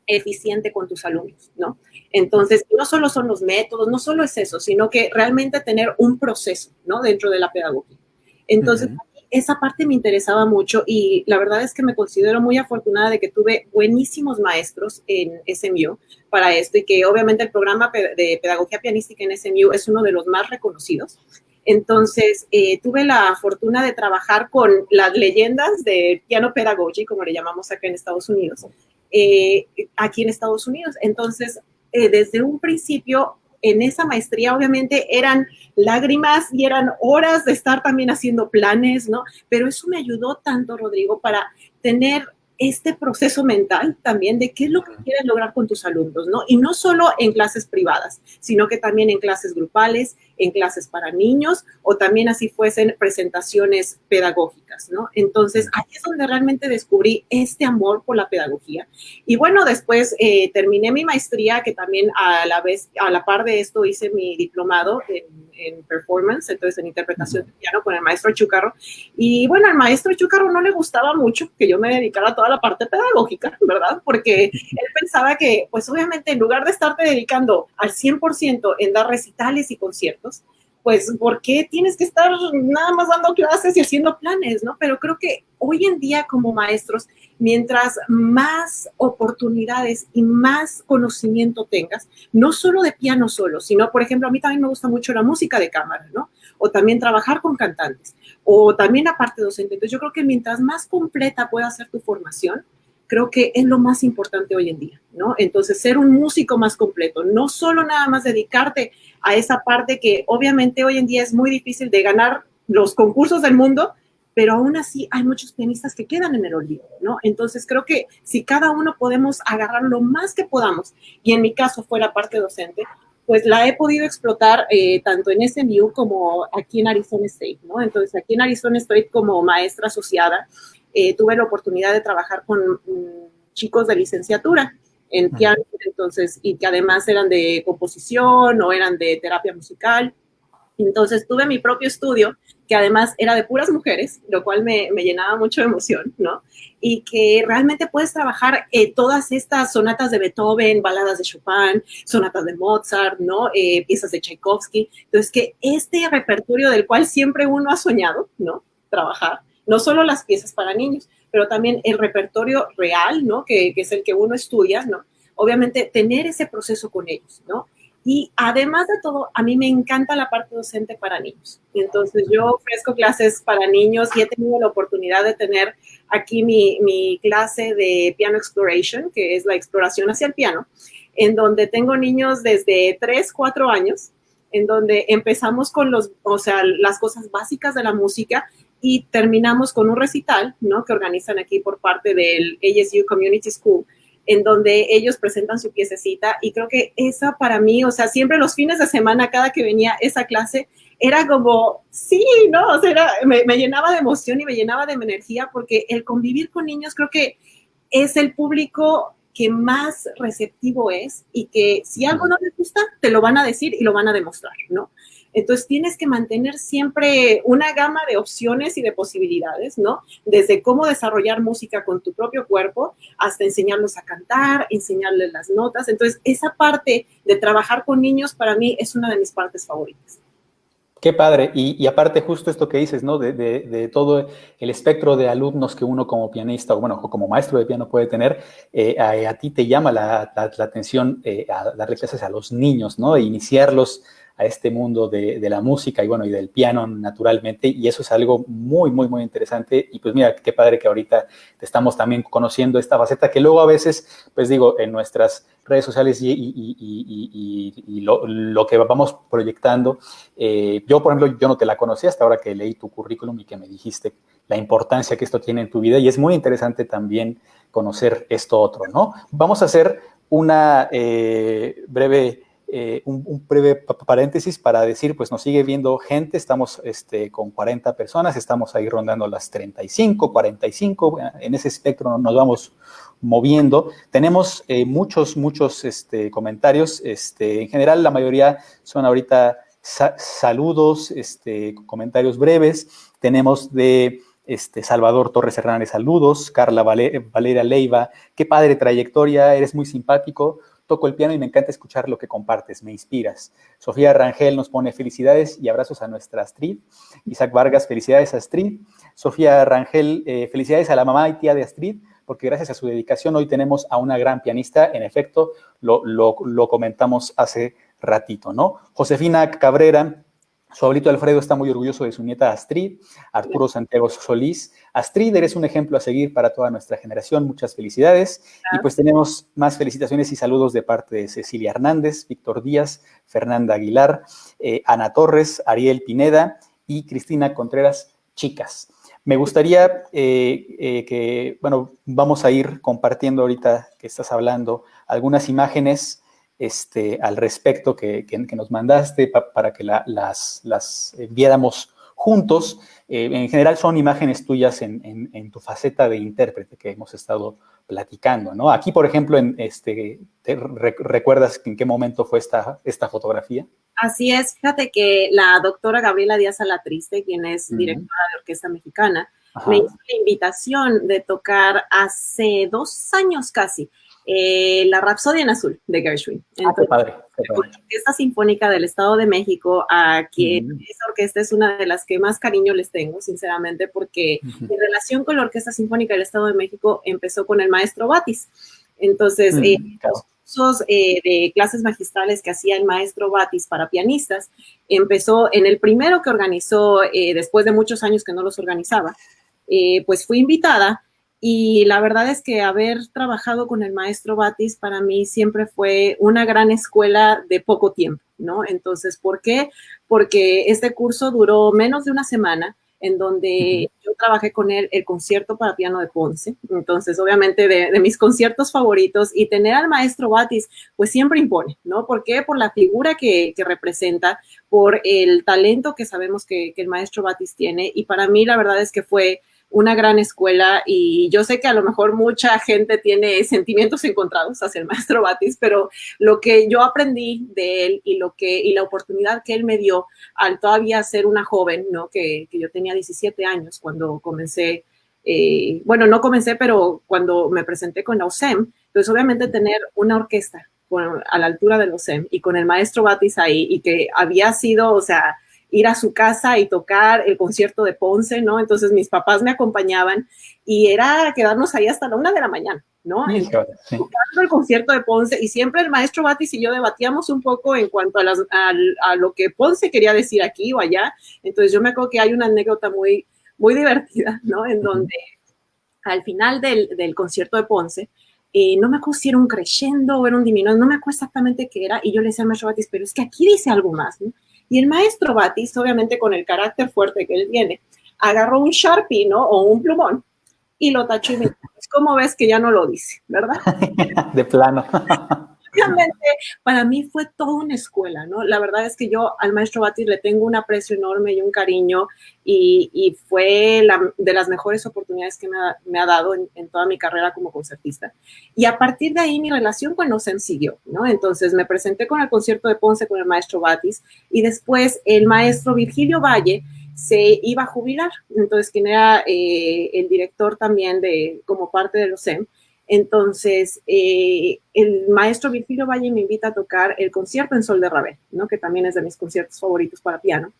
B: eficiente con tus alumnos, ¿no? Entonces, no solo son los métodos, no solo es eso, sino que realmente tener un proceso, ¿no? Dentro de la pedagogía. Entonces, esa parte me interesaba mucho y la verdad es que me considero muy afortunada de que tuve buenísimos maestros en SMU para esto y que obviamente el programa de pedagogía pianística en SMU es uno de los más reconocidos. Entonces, tuve la fortuna de trabajar con las leyendas de piano pedagogy, como le llamamos acá en Estados Unidos, aquí en Estados Unidos. Entonces, desde un principio, en esa maestría, obviamente, eran lágrimas y eran horas de estar también haciendo planes, ¿no? Pero eso me ayudó tanto, Rodrigo, para tener este proceso mental también de qué es lo que quieres lograr con tus alumnos, ¿no? Y no solo en clases privadas, sino que también en clases grupales, en clases para niños o también así fuesen presentaciones pedagógicas, ¿no? Entonces, ahí es donde realmente descubrí este amor por la pedagogía. Y bueno, después terminé mi maestría, que también a la par de esto hice mi diplomado en performance, entonces en interpretación de piano con el maestro Achúcarro. Y bueno, al maestro Achúcarro no le gustaba mucho que yo me dedicara a toda la parte pedagógica, ¿verdad? Porque él pensaba que, pues obviamente, en lugar de estarte dedicando al 100% en dar recitales y conciertos, pues, ¿por qué tienes que estar nada más dando clases y haciendo planes, no? Pero creo que hoy en día como maestros, mientras más oportunidades y más conocimiento tengas, no solo de piano solo, sino, por ejemplo, a mí también me gusta mucho la música de cámara, ¿no? O también trabajar con cantantes, o también la parte docente. Entonces, yo creo que mientras más completa pueda ser tu formación, creo que es lo más importante hoy en día, ¿no? Entonces, ser un músico más completo, no solo nada más dedicarte a esa parte que obviamente hoy en día es muy difícil de ganar los concursos del mundo, pero aún así hay muchos pianistas que quedan en el olvido, ¿no? Entonces, creo que si cada uno podemos agarrar lo más que podamos, y en mi caso fue la parte docente, pues la he podido explotar tanto en SMU como aquí en Arizona State, ¿no? Entonces, aquí en Arizona State como maestra asociada, tuve la oportunidad de trabajar con chicos de licenciatura en piano, entonces, y que además eran de composición o eran de terapia musical. Entonces tuve mi propio estudio, que además era de puras mujeres, lo cual me llenaba mucho de emoción, ¿no? Y que realmente puedes trabajar todas estas sonatas de Beethoven, baladas de Chopin, sonatas de Mozart, ¿no? Piezas de Tchaikovsky. Entonces, que este repertorio del cual siempre uno ha soñado, ¿no? Trabajar, no solo las piezas para niños, pero también el repertorio real, ¿no? Que es el que uno estudia, ¿no? Obviamente tener ese proceso con ellos, ¿no? Y además de todo, a mí me encanta la parte docente para niños. Entonces yo ofrezco clases para niños y he tenido la oportunidad de tener aquí mi clase de Piano Exploration, que es la exploración hacia el piano, en donde tengo niños desde 3, 4 años, en donde empezamos con las cosas básicas de la música y terminamos con un recital, ¿no? Que organizan aquí por parte del ASU Community School, en donde ellos presentan su piececita y creo que esa para mí, o sea, siempre los fines de semana, cada que venía esa clase, era como, sí, ¿no? O sea, me llenaba de emoción y me llenaba de energía porque el convivir con niños creo que es el público que más receptivo es y que si algo no les gusta, te lo van a decir y lo van a demostrar, ¿no? Entonces tienes que mantener siempre una gama de opciones y de posibilidades, ¿no? Desde cómo desarrollar música con tu propio cuerpo hasta enseñarlos a cantar, enseñarles las notas. Entonces esa parte de trabajar con niños para mí es una de mis partes favoritas.
A: Qué padre. Y aparte justo esto que dices, ¿no? De todo el espectro de alumnos que uno como pianista o bueno, como maestro de piano puede tener, a ti te llama la atención a darle clases a los niños, ¿no? E iniciarlos a este mundo de la música y bueno, y del piano naturalmente, y eso es algo muy, muy, muy interesante, y pues mira, qué padre que ahorita te estamos también conociendo esta faceta que luego a veces, pues digo, en nuestras redes sociales y lo que vamos proyectando, yo, por ejemplo, yo no te la conocía hasta ahora que leí tu currículum y que me dijiste la importancia que esto tiene en tu vida, y es muy interesante también conocer esto otro, ¿no? Vamos a hacer una breve un breve paréntesis para decir, pues nos sigue viendo gente, estamos con 40 personas, estamos ahí rondando las 35, 45, en ese espectro nos vamos moviendo. Tenemos muchos comentarios, en general la mayoría son ahorita saludos, comentarios breves. Tenemos de Salvador Torres Hernández, saludos. Carla Valeria Leiva, qué padre trayectoria, eres muy simpático. Toco el piano y me encanta escuchar lo que compartes, me inspiras. Sofía Rangel nos pone felicidades y abrazos a nuestra Astrid. Isaac Vargas, felicidades a Astrid. Sofía Rangel, felicidades a la mamá y tía de Astrid, porque gracias a su dedicación hoy tenemos a una gran pianista. En efecto, lo comentamos hace ratito, ¿no? Josefina Cabrera, su abuelito Alfredo está muy orgulloso de su nieta Astrid. Arturo Santiago Solís, Astrid, eres un ejemplo a seguir para toda nuestra generación. Muchas felicidades. Y pues tenemos más felicitaciones y saludos de parte de Cecilia Hernández, Víctor Díaz, Fernanda Aguilar, Ana Torres, Ariel Pineda y Cristina Contreras, chicas. Me gustaría que, bueno, vamos a ir compartiendo ahorita que estás hablando algunas imágenes al respecto que nos mandaste para que las viéramos juntos. En general son imágenes tuyas en tu faceta de intérprete que hemos estado platicando, ¿no? Aquí, por ejemplo, ¿recuerdas en qué momento fue esta fotografía?
B: Así es, fíjate que la doctora Gabriela Díaz Alatriste, quien es directora de Orquesta Mexicana, me hizo la invitación de tocar hace 2 años casi la Rapsodia en Azul de Gershwin.
A: Entonces, qué padre.
B: La Orquesta Sinfónica del Estado de México, a quien esa orquesta es una de las que más cariño les tengo, sinceramente, porque mi relación con la Orquesta Sinfónica del Estado de México empezó con el maestro Batis. Entonces, los cursos de clases magistrales que hacía el maestro Batis para pianistas empezó en el primero que organizó, después de muchos años que no los organizaba, pues fui invitada. Y la verdad es que haber trabajado con el maestro Batis para mí siempre fue una gran escuela de poco tiempo, ¿no? Entonces, ¿por qué? Porque este curso duró menos de una semana, en donde yo trabajé con él el concierto para piano de Ponce. Entonces, obviamente, de mis conciertos favoritos, y tener al maestro Batis, pues siempre impone, ¿no? ¿Por qué? Por la figura que representa, por el talento que sabemos que el maestro Batis tiene. Y para mí, la verdad es que fue una gran escuela, y yo sé que a lo mejor mucha gente tiene sentimientos encontrados hacia el maestro Batis, pero lo que yo aprendí de él y la oportunidad que él me dio al todavía ser una joven, ¿no? Que yo tenía 17 años cuando comencé, bueno, no comencé, pero cuando me presenté con la OSEM, entonces obviamente tener una orquesta a la altura de la OSEM y con el maestro Batis ahí, y que había sido, o sea, ir a su casa y tocar el concierto de Ponce, ¿no? Entonces mis papás me acompañaban y era quedarnos ahí hasta la 1 de la mañana, ¿no? Entonces,
A: Sí.
B: tocando el concierto de Ponce, y siempre el maestro Batis y yo debatíamos un poco en cuanto a lo que Ponce quería decir aquí o allá. Entonces yo me acuerdo que hay una anécdota muy, muy divertida, ¿no? En donde al final del concierto de Ponce, no me acuerdo si era un crescendo o era un diminuendo, no me acuerdo exactamente qué era, y yo le decía al maestro Batis, pero es que aquí dice algo más, ¿no? Y el maestro Batis, obviamente con el carácter fuerte que él tiene, agarró un Sharpie, ¿no? O un plumón, y lo tachó y me dijo, pues, ¿cómo ves que ya no lo dice, verdad?
A: De plano.
B: Obviamente, para mí fue toda una escuela, ¿no? La verdad es que yo al maestro Batis le tengo un aprecio enorme y un cariño y fue de las mejores oportunidades que me ha dado en toda mi carrera como concertista. Y a partir de ahí mi relación con OSEM siguió, ¿no? Entonces me presenté con el concierto de Ponce con el maestro Batis y después el maestro Virgilio Valle se iba a jubilar, entonces quien era el director también como parte de OSEM. Entonces, el maestro Virgilio Valle me invita a tocar el concierto en Sol de Ravel, ¿no? Que también es de mis conciertos favoritos para piano.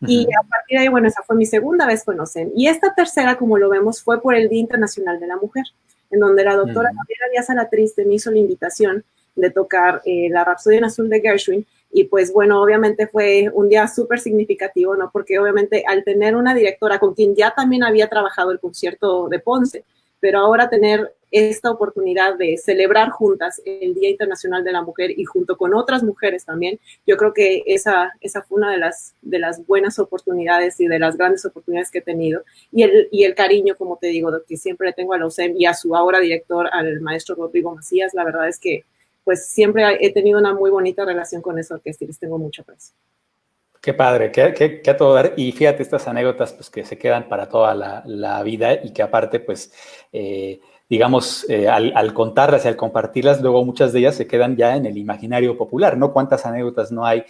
B: Y a partir de ahí, bueno, esa fue mi segunda vez con OSEM. Y esta tercera, como lo vemos, fue por el Día Internacional de la Mujer, en donde la doctora Gabriela Díaz Alatriste me hizo la invitación de tocar la Rapsodia en Azul de Gershwin. Y pues bueno, obviamente fue un día súper significativo, ¿no? Porque obviamente al tener una directora con quien ya también había trabajado el concierto de Ponce, pero ahora tener esta oportunidad de celebrar juntas el Día Internacional de la Mujer y junto con otras mujeres también, yo creo que esa fue una de las buenas oportunidades y de las grandes oportunidades que he tenido. Y el cariño, como te digo, que siempre le tengo a la OSEM y a su ahora director, al maestro Rodrigo Macías, la verdad es que pues siempre he tenido una muy bonita relación con esa orquesta y les tengo mucho aprecio.
A: Qué padre, que a todo dar. Y fíjate estas anécdotas pues, que se quedan para toda la vida y que aparte, pues, digamos, al contarlas y al compartirlas, luego muchas de ellas se quedan ya en el imaginario popular, ¿no? ¿Cuántas anécdotas no hay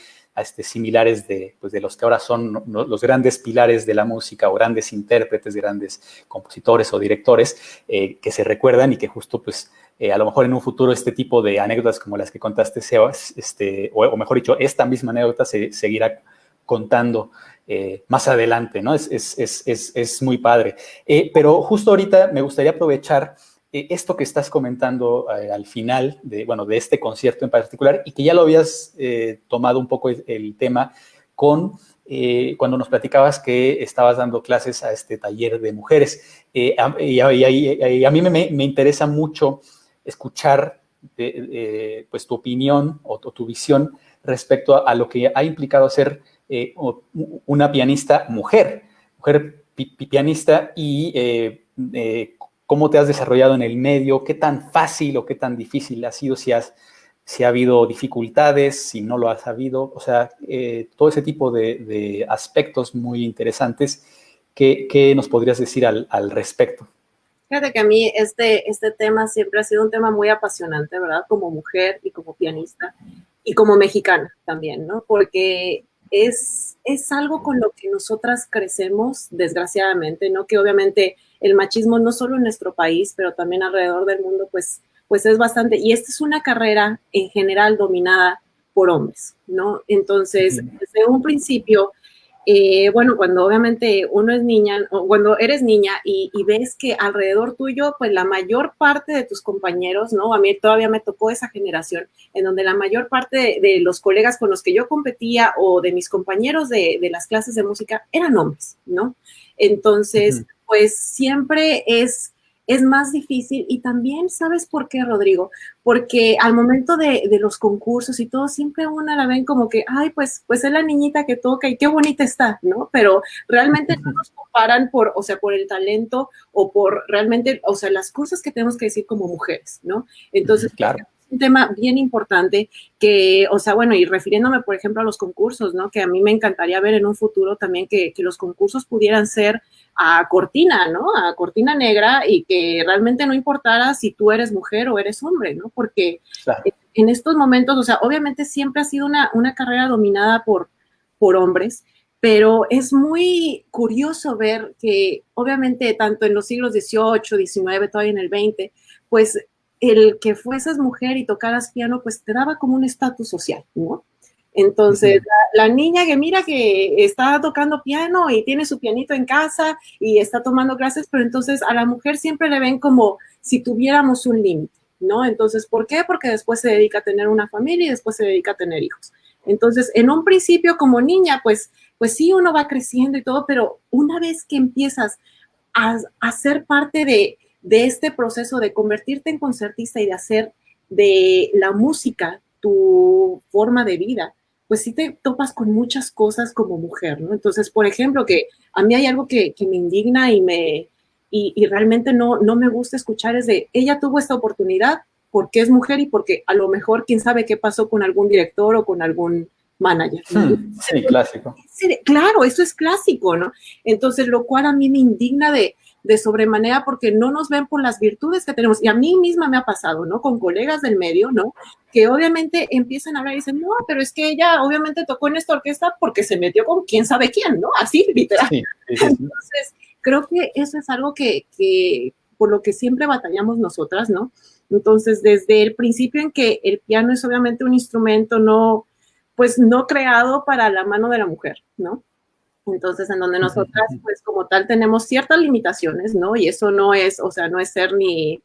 A: similares pues, de los que ahora son los grandes pilares de la música o grandes intérpretes, grandes compositores o directores que se recuerdan y que justo, pues, a lo mejor en un futuro este tipo de anécdotas como las que contaste, Sebas, o mejor dicho, esta misma anécdota se seguirá contando más adelante, ¿no? Es muy padre. Pero justo ahorita me gustaría aprovechar esto que estás comentando al final de este concierto en particular y que ya lo habías tomado un poco el tema con cuando nos platicabas que estabas dando clases a este taller de mujeres. Y a mí me interesa mucho escuchar pues tu opinión o tu visión respecto a lo que ha implicado ser una pianista mujer pianista y cómo te has desarrollado en el medio, qué tan fácil o qué tan difícil ha sido, si ha habido dificultades, si no lo has sabido, o sea, todo ese tipo de aspectos muy interesantes. ¿Qué nos podrías decir al respecto?
B: Fíjate que a mí este tema siempre ha sido un tema muy apasionante, ¿verdad? Como mujer y como pianista y como mexicana también, ¿no? Porque es algo con lo que nosotras crecemos, desgraciadamente, ¿no? Que obviamente el machismo no solo en nuestro país, pero también alrededor del mundo, pues es bastante. Y esta es una carrera en general dominada por hombres, ¿no? Entonces, desde un principio bueno, cuando obviamente uno es niña, o cuando eres niña y ves que alrededor tuyo, pues la mayor parte de tus compañeros, ¿no? A mí todavía me tocó esa generación en donde la mayor parte de los colegas con los que yo competía o de mis compañeros de las clases de música eran hombres, ¿no? Entonces, pues siempre es más difícil y también, ¿sabes por qué, Rodrigo? Porque al momento de los concursos y todo, siempre una la ven como que, ay, pues es la niñita que toca y qué bonita está, ¿no? Pero realmente no nos comparan por el talento o por realmente, o sea, las cosas que tenemos que decir como mujeres, ¿no? Entonces,
A: claro.
B: un tema bien importante que, o sea, bueno, y refiriéndome, por ejemplo, a los concursos, ¿no? Que a mí me encantaría ver en un futuro también que los concursos pudieran ser a cortina, ¿no? A cortina negra y que realmente no importara si tú eres mujer o eres hombre, ¿no? Porque claro, en estos momentos, o sea, obviamente siempre ha sido una carrera dominada por hombres, pero es muy curioso ver que obviamente tanto en los siglos XVIII, XIX, todavía en el XX, pues el que fueses mujer y tocaras piano, pues te daba como un estatus social, ¿no? Entonces, la niña que mira que está tocando piano y tiene su pianito en casa y está tomando clases, pero entonces a la mujer siempre le ven como si tuviéramos un límite, ¿no? Entonces, ¿por qué? Porque después se dedica a tener una familia y después se dedica a tener hijos. Entonces, en un principio como niña, pues sí, uno va creciendo y todo, pero una vez que empiezas a ser parte de este proceso de convertirte en concertista y de hacer de la música tu forma de vida, pues sí te topas con muchas cosas como mujer, ¿no? Entonces, por ejemplo, que a mí hay algo que me indigna y realmente no me gusta escuchar es de, ella tuvo esta oportunidad porque es mujer y porque a lo mejor quién sabe qué pasó con algún director o con algún manager, ¿no?
A: Sí, clásico.
B: Claro, eso es clásico, ¿no? Entonces, lo cual a mí me indigna de sobremanera porque no nos ven por las virtudes que tenemos. Y a mí misma me ha pasado, ¿no? Con colegas del medio, ¿no? Que obviamente empiezan a hablar y dicen, no, pero es que ella obviamente tocó en esta orquesta porque se metió con quién sabe quién, ¿no? Así, literal. Sí, sí, sí. Entonces, creo que eso es algo que por lo que siempre batallamos nosotras, ¿no? Entonces, desde el principio en que el piano es obviamente un instrumento pues no creado para la mano de la mujer, ¿no? Entonces, en donde nosotras, pues como tal, tenemos ciertas limitaciones, ¿no? Y eso no es, o sea, no es ser ni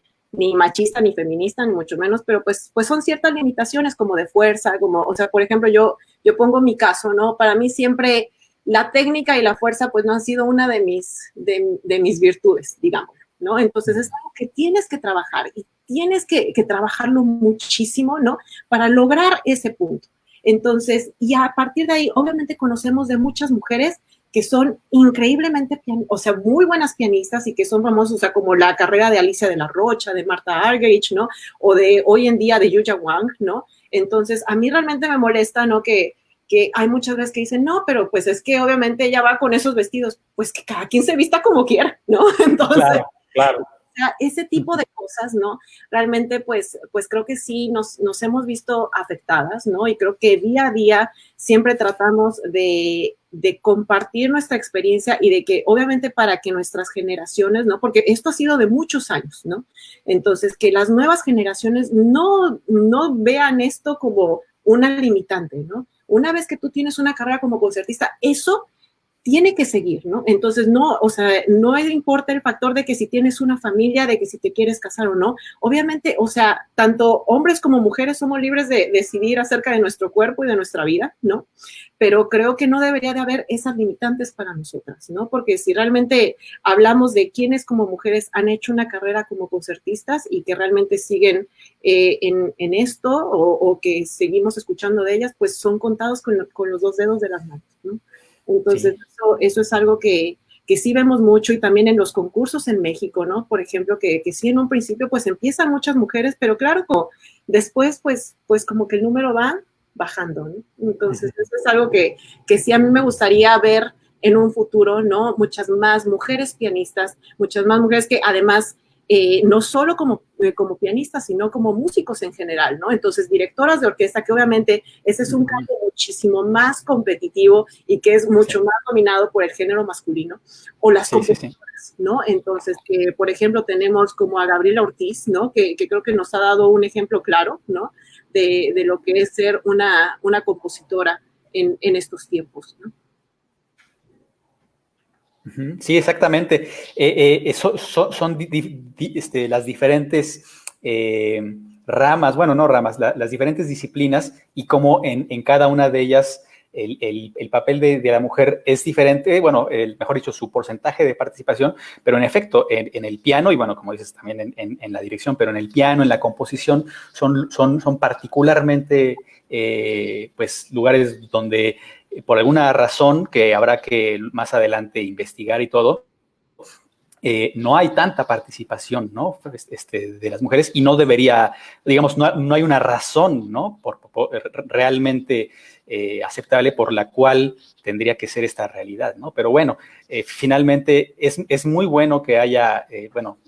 B: machista, ni feminista, ni mucho menos, pero pues son ciertas limitaciones como de fuerza, como, o sea, por ejemplo, yo pongo mi caso, ¿no? Para mí siempre la técnica y la fuerza, pues no han sido una de mis virtudes, digamos, ¿no? Entonces, es algo que tienes que trabajar y tienes que trabajarlo muchísimo, ¿no? Para lograr ese punto. Entonces, y a partir de ahí, obviamente conocemos de muchas mujeres que son increíblemente, o sea, muy buenas pianistas y que son famosas, o sea, como la carrera de Alicia de la Rocha, de Martha Argerich, ¿no? O de hoy en día de Yuya Wang, ¿no? Entonces, a mí realmente me molesta, ¿no? Que hay muchas veces que dicen, no, pero pues es que obviamente ella va con esos vestidos, pues que cada quien se vista como quiera, ¿no? Entonces,
A: claro.
B: Ese tipo de cosas, ¿no? Realmente, pues creo que sí nos hemos visto afectadas, ¿no? Y creo que día a día siempre tratamos de compartir nuestra experiencia y de que, obviamente, para que nuestras generaciones, ¿no? Porque esto ha sido de muchos años, ¿no? Entonces, que las nuevas generaciones no vean esto como una limitante, ¿no? Una vez que tú tienes una carrera como concertista, eso tiene que seguir, ¿no? Entonces, no, o sea, no importa el factor de que si tienes una familia, de que si te quieres casar o no. Obviamente, o sea, tanto hombres como mujeres somos libres de decidir acerca de nuestro cuerpo y de nuestra vida, ¿no? Pero creo que no debería de haber esas limitantes para nosotras, ¿no? Porque si realmente hablamos de quienes como mujeres han hecho una carrera como concertistas y que realmente siguen en esto o que seguimos escuchando de ellas, pues son contados con los dos dedos de las manos, ¿no? Entonces, sí. Eso es algo que sí vemos mucho y también en los concursos en México, ¿no? Por ejemplo, que sí en un principio pues empiezan muchas mujeres, pero claro, como después pues como que el número va bajando, ¿no? Entonces, eso es algo que sí a mí me gustaría ver en un futuro, ¿no? Muchas más mujeres pianistas, muchas más mujeres que además no solo como pianistas, sino como músicos en general, ¿no? Entonces, directoras de orquesta, que obviamente ese es un campo muchísimo más competitivo y que es mucho más dominado por el género masculino, o las compositoras, ¿no? Entonces, por ejemplo, tenemos como a Gabriela Ortiz, ¿no? Que creo que nos ha dado un ejemplo claro, ¿no? De lo que es ser una compositora en estos tiempos, ¿no?
A: Sí, exactamente. Son las diferentes ramas, bueno, no ramas, las diferentes disciplinas y cómo en cada una de ellas el papel de la mujer es diferente, bueno, mejor dicho, su porcentaje de participación, pero en efecto, en el piano, y bueno, como dices también en la dirección, pero en el piano, en la composición, son particularmente pues lugares donde por alguna razón que habrá que más adelante investigar y todo, no hay tanta participación, ¿no? De las mujeres y no debería, digamos, no hay una razón, ¿no? Por realmente aceptable por la cual tendría que ser esta realidad, ¿no? Pero bueno, finalmente es muy bueno que haya, bueno,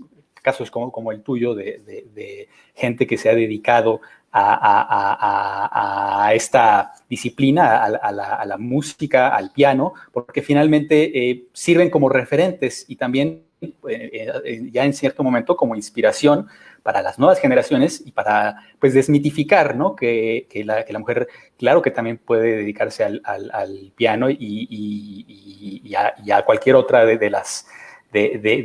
A: casos como el tuyo de gente que se ha dedicado a esta disciplina, a la música, al piano, porque finalmente sirven como referentes y también ya en cierto momento como inspiración para las nuevas generaciones y para, pues, desmitificar, ¿no? Que la mujer, claro que también puede dedicarse al piano y a cualquier otra de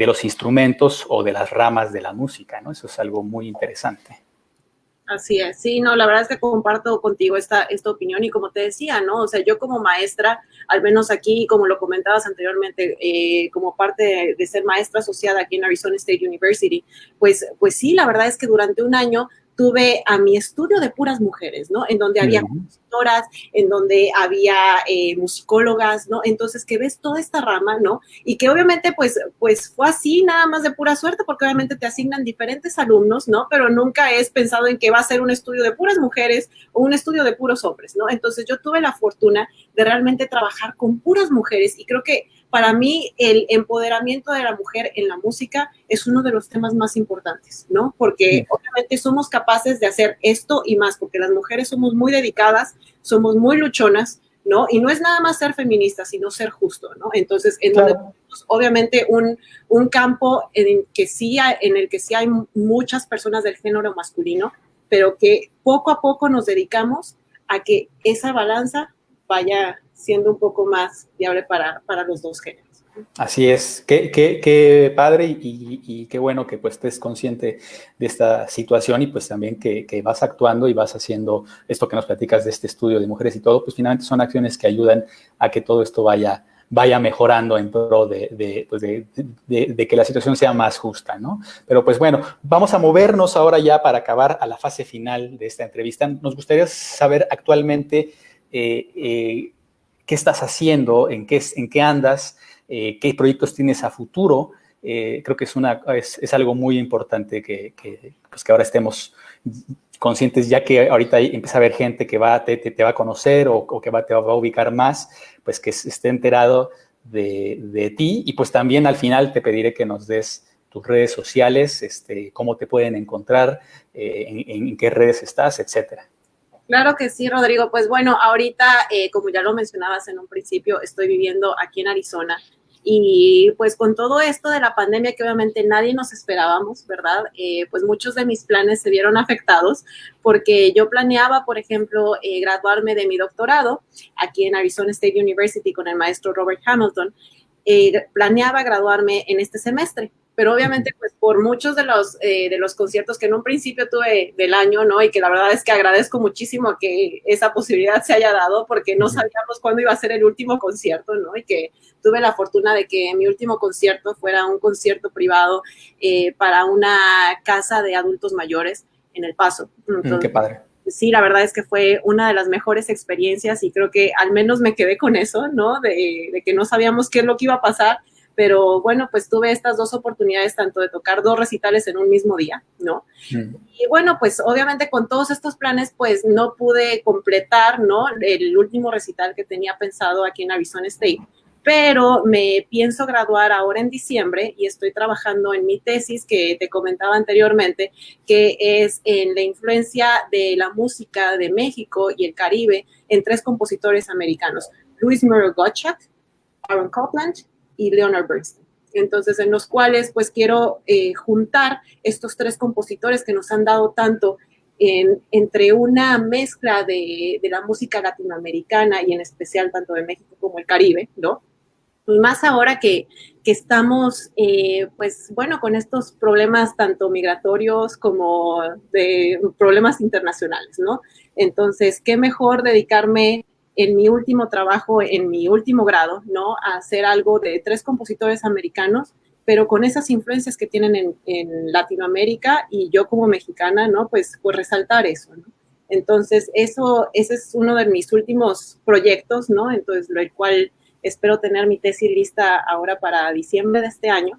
A: los instrumentos o de las ramas de la música, ¿no? Eso es algo muy interesante.
B: Así es, sí, no, la verdad es que comparto contigo esta opinión y como te decía, ¿no? O sea, yo como maestra, al menos aquí, como lo comentabas anteriormente, como parte de ser maestra asociada aquí en Arizona State University, pues sí, la verdad es que durante un año tuve a mi estudio de puras mujeres, ¿no? En donde había compositoras, en donde había musicólogas, ¿no? Entonces, que ves toda esta rama, ¿no? Y que obviamente, pues fue así, nada más de pura suerte, porque obviamente te asignan diferentes alumnos, ¿no? Pero nunca es pensado en que va a ser un estudio de puras mujeres o un estudio de puros hombres, ¿no? Entonces, yo tuve la fortuna de realmente trabajar con puras mujeres y creo que para mí el empoderamiento de la mujer en la música es uno de los temas más importantes, ¿no? Porque obviamente somos capaces de hacer esto y más, porque las mujeres somos muy dedicadas, somos muy luchonas, ¿no? Y no es nada más ser feminista, sino ser justo, ¿no? Entonces, en donde tenemos obviamente un campo en el que sí hay muchas personas del género masculino, pero que poco a poco nos dedicamos a que esa balanza vaya siendo un poco más viable para los dos géneros.
A: Así es, qué padre y qué bueno que pues estés consciente de esta situación y pues también que vas actuando y vas haciendo esto que nos platicas de este estudio de mujeres y todo, pues finalmente son acciones que ayudan a que todo esto vaya mejorando en pro de que la situación sea más justa, ¿no? Pero pues bueno, vamos a movernos ahora ya para acabar a la fase final de esta entrevista. Nos gustaría saber actualmente qué estás haciendo, en qué andas, qué proyectos tienes a futuro. Creo que es algo muy importante pues que ahora estemos conscientes, ya que ahorita empieza a haber gente que te va a conocer o que te va a ubicar más, pues que esté enterado de ti. Y pues también al final te pediré que nos des tus redes sociales, cómo te pueden encontrar, en qué redes estás, etcétera.
B: Claro que sí, Rodrigo. Pues bueno, ahorita, como ya lo mencionabas en un principio, estoy viviendo aquí en Arizona y pues con todo esto de la pandemia que obviamente nadie nos esperábamos, ¿verdad? Pues muchos de mis planes se vieron afectados porque yo planeaba, por ejemplo, graduarme de mi doctorado aquí en Arizona State University con el maestro Robert Hamilton. Planeaba graduarme en este semestre, pero obviamente pues por muchos de los conciertos que en un principio tuve del año, ¿no? Y que la verdad es que agradezco muchísimo que esa posibilidad se haya dado porque no sabíamos cuándo iba a ser el último concierto, ¿no? Y que tuve la fortuna de que mi último concierto fuera un concierto privado para una casa de adultos mayores en El Paso. Entonces,
A: qué padre.
B: Sí, la verdad es que fue una de las mejores experiencias y creo que al menos me quedé con eso, ¿no? De que no sabíamos qué es lo que iba a pasar, pero bueno, pues tuve estas dos oportunidades, tanto de tocar dos recitales en un mismo día, ¿no? Y bueno, pues obviamente con todos estos planes, pues no pude completar, ¿no? El último recital que tenía pensado aquí en Arizona State, pero me pienso graduar ahora en diciembre y estoy trabajando en mi tesis que te comentaba anteriormente, que es en la influencia de la música de México y el Caribe en tres compositores americanos, Louis Murray Gottschalk, Aaron Copland y Leonard Bernstein. Entonces, en los cuales pues quiero juntar estos tres compositores que nos han dado tanto entre una mezcla de la música latinoamericana y en especial tanto de México como el Caribe, ¿no? Y más ahora que estamos, pues bueno, con estos problemas tanto migratorios como de problemas internacionales, ¿no? Entonces, qué mejor dedicarme en mi último trabajo, en mi último grado, ¿no? A hacer algo de tres compositores americanos, pero con esas influencias que tienen en Latinoamérica y yo como mexicana, ¿no? Pues resaltar eso, ¿no? Entonces, ese es uno de mis últimos proyectos, ¿no? Entonces, lo cual espero tener mi tesis lista ahora para diciembre de este año.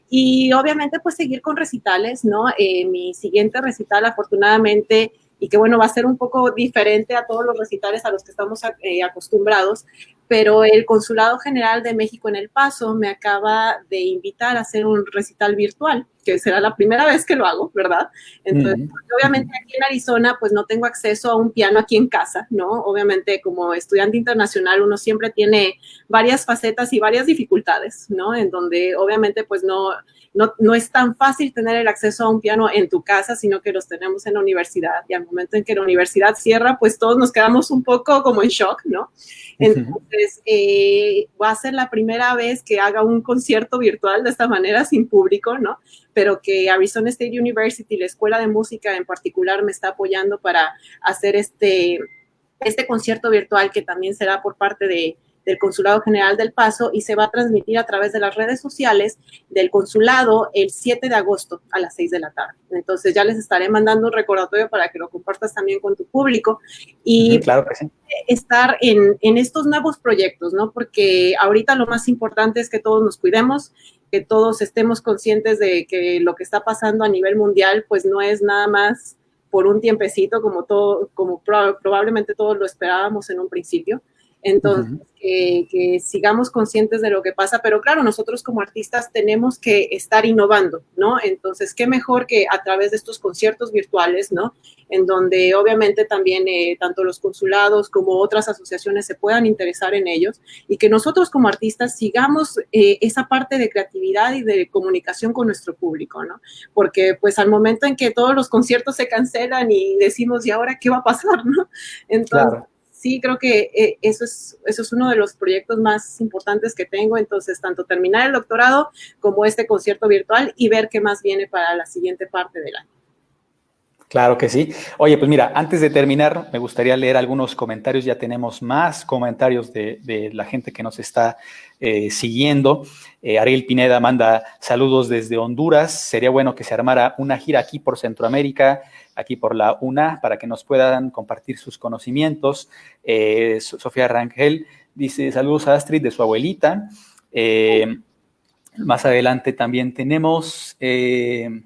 B: Y obviamente pues seguir con recitales, ¿no? Mi siguiente recital afortunadamente, y que bueno, va a ser un poco diferente a todos los recitales a los que estamos acostumbrados, pero el Consulado General de México en El Paso me acaba de invitar a hacer un recital virtual. que será la primera vez que lo hago, ¿verdad? Entonces, obviamente aquí en Arizona, pues no tengo acceso a un piano aquí en casa, ¿no? Obviamente como estudiante internacional uno siempre tiene varias facetas y varias dificultades, ¿no? En donde obviamente pues no es tan fácil tener el acceso a un piano en tu casa, sino que los tenemos en la universidad. Y al momento en que la universidad cierra, pues todos nos quedamos un poco como en shock, ¿no? Entonces, va a ser la primera vez que haga un concierto virtual de esta manera, sin público, ¿no? Pero que Arizona State University, la escuela de música en particular, me está apoyando para hacer este concierto virtual, que también será por parte del Consulado General del Paso, y se va a transmitir a través de las redes sociales del consulado el 7 de agosto a las 6 de la tarde. Entonces ya les estaré mandando un recordatorio para que lo compartas también con tu público y
A: claro que sí.
B: Estar en estos nuevos proyectos, ¿no? Porque ahorita lo más importante es que todos nos cuidemos, que todos estemos conscientes de que lo que está pasando a nivel mundial pues no es nada más por un tiempecito como probablemente todos lo esperábamos en un principio. Entonces, que sigamos conscientes de lo que pasa, pero claro, nosotros como artistas tenemos que estar innovando, ¿no? Entonces, qué mejor que a través de estos conciertos virtuales, ¿no? En donde obviamente también tanto los consulados como otras asociaciones se puedan interesar en ellos y que nosotros como artistas sigamos esa parte de creatividad y de comunicación con nuestro público, ¿no? Porque pues al momento en que todos los conciertos se cancelan y decimos, ¿y ahora qué va a pasar, no? Entonces, claro. Sí, creo que eso es uno de los proyectos más importantes que tengo. Entonces, tanto terminar el doctorado como este concierto virtual y ver qué más viene para la siguiente parte del año.
A: Claro que sí. Oye, pues mira, antes de terminar, me gustaría leer algunos comentarios. Ya tenemos más comentarios de la gente que nos está siguiendo. Ariel Pineda manda saludos desde Honduras. Sería bueno que se armara una gira aquí por Centroamérica, aquí por la UNA, para que nos puedan compartir sus conocimientos. Sofía Rangel dice saludos a Astrid de su abuelita. Más adelante también tenemos... gran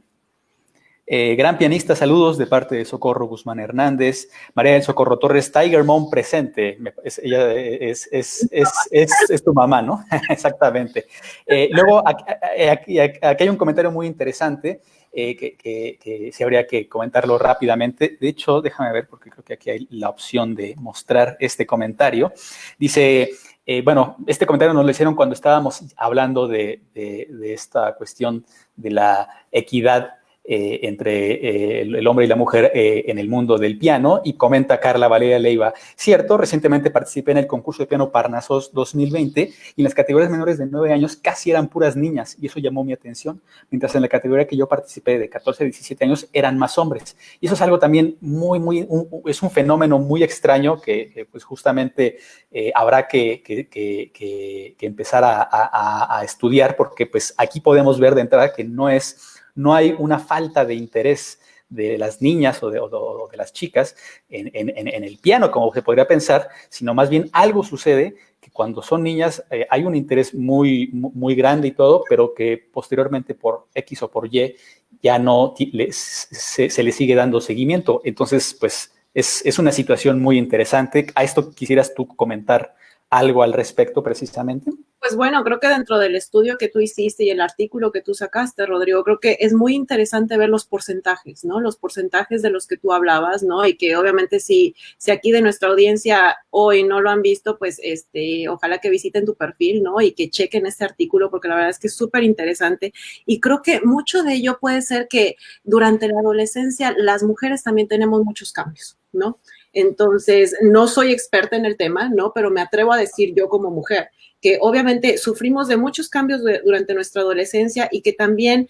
A: pianista, saludos de parte de Socorro Guzmán Hernández. María del Socorro Torres, Tiger Mom presente. Ella es tu mamá, ¿no? Exactamente. Luego, aquí hay un comentario muy interesante que sí habría que comentarlo rápidamente. De hecho, déjame ver, porque creo que aquí hay la opción de mostrar este comentario. Dice... bueno, este comentario nos lo hicieron cuando estábamos hablando de esta cuestión de la equidad entre el hombre y la mujer en el mundo del piano, y comenta Carla Valeria Leiva: cierto, recientemente participé en el concurso de piano Parnasos 2020 y en las categorías menores de 9 años casi eran puras niñas y eso llamó mi atención, mientras en la categoría que yo participé de 14 a 17 años eran más hombres, y eso es algo también es un fenómeno muy extraño que pues justamente habrá que empezar a estudiar, porque pues aquí podemos ver de entrada que no hay una falta de interés de las niñas o de las chicas en el piano, como se podría pensar, sino más bien algo sucede que cuando son niñas hay un interés muy, muy grande y todo, pero que posteriormente por X o por Y ya no se le sigue dando seguimiento. Entonces, pues es una situación muy interesante. ¿A esto quisieras tú comentar algo al respecto precisamente?
B: Pues bueno, creo que dentro del estudio que tú hiciste y el artículo que tú sacaste, Rodrigo, creo que es muy interesante ver los porcentajes, ¿no? Los porcentajes de los que tú hablabas, ¿no? Y que obviamente si aquí de nuestra audiencia hoy no lo han visto, pues ojalá que visiten tu perfil, ¿no? Y que chequen este artículo, porque la verdad es que es súper interesante. Y creo que mucho de ello puede ser que durante la adolescencia las mujeres también tenemos muchos cambios, ¿no? Entonces, no soy experta en el tema, ¿no? Pero me atrevo a decir yo como mujer que obviamente sufrimos de muchos cambios durante nuestra adolescencia y que también,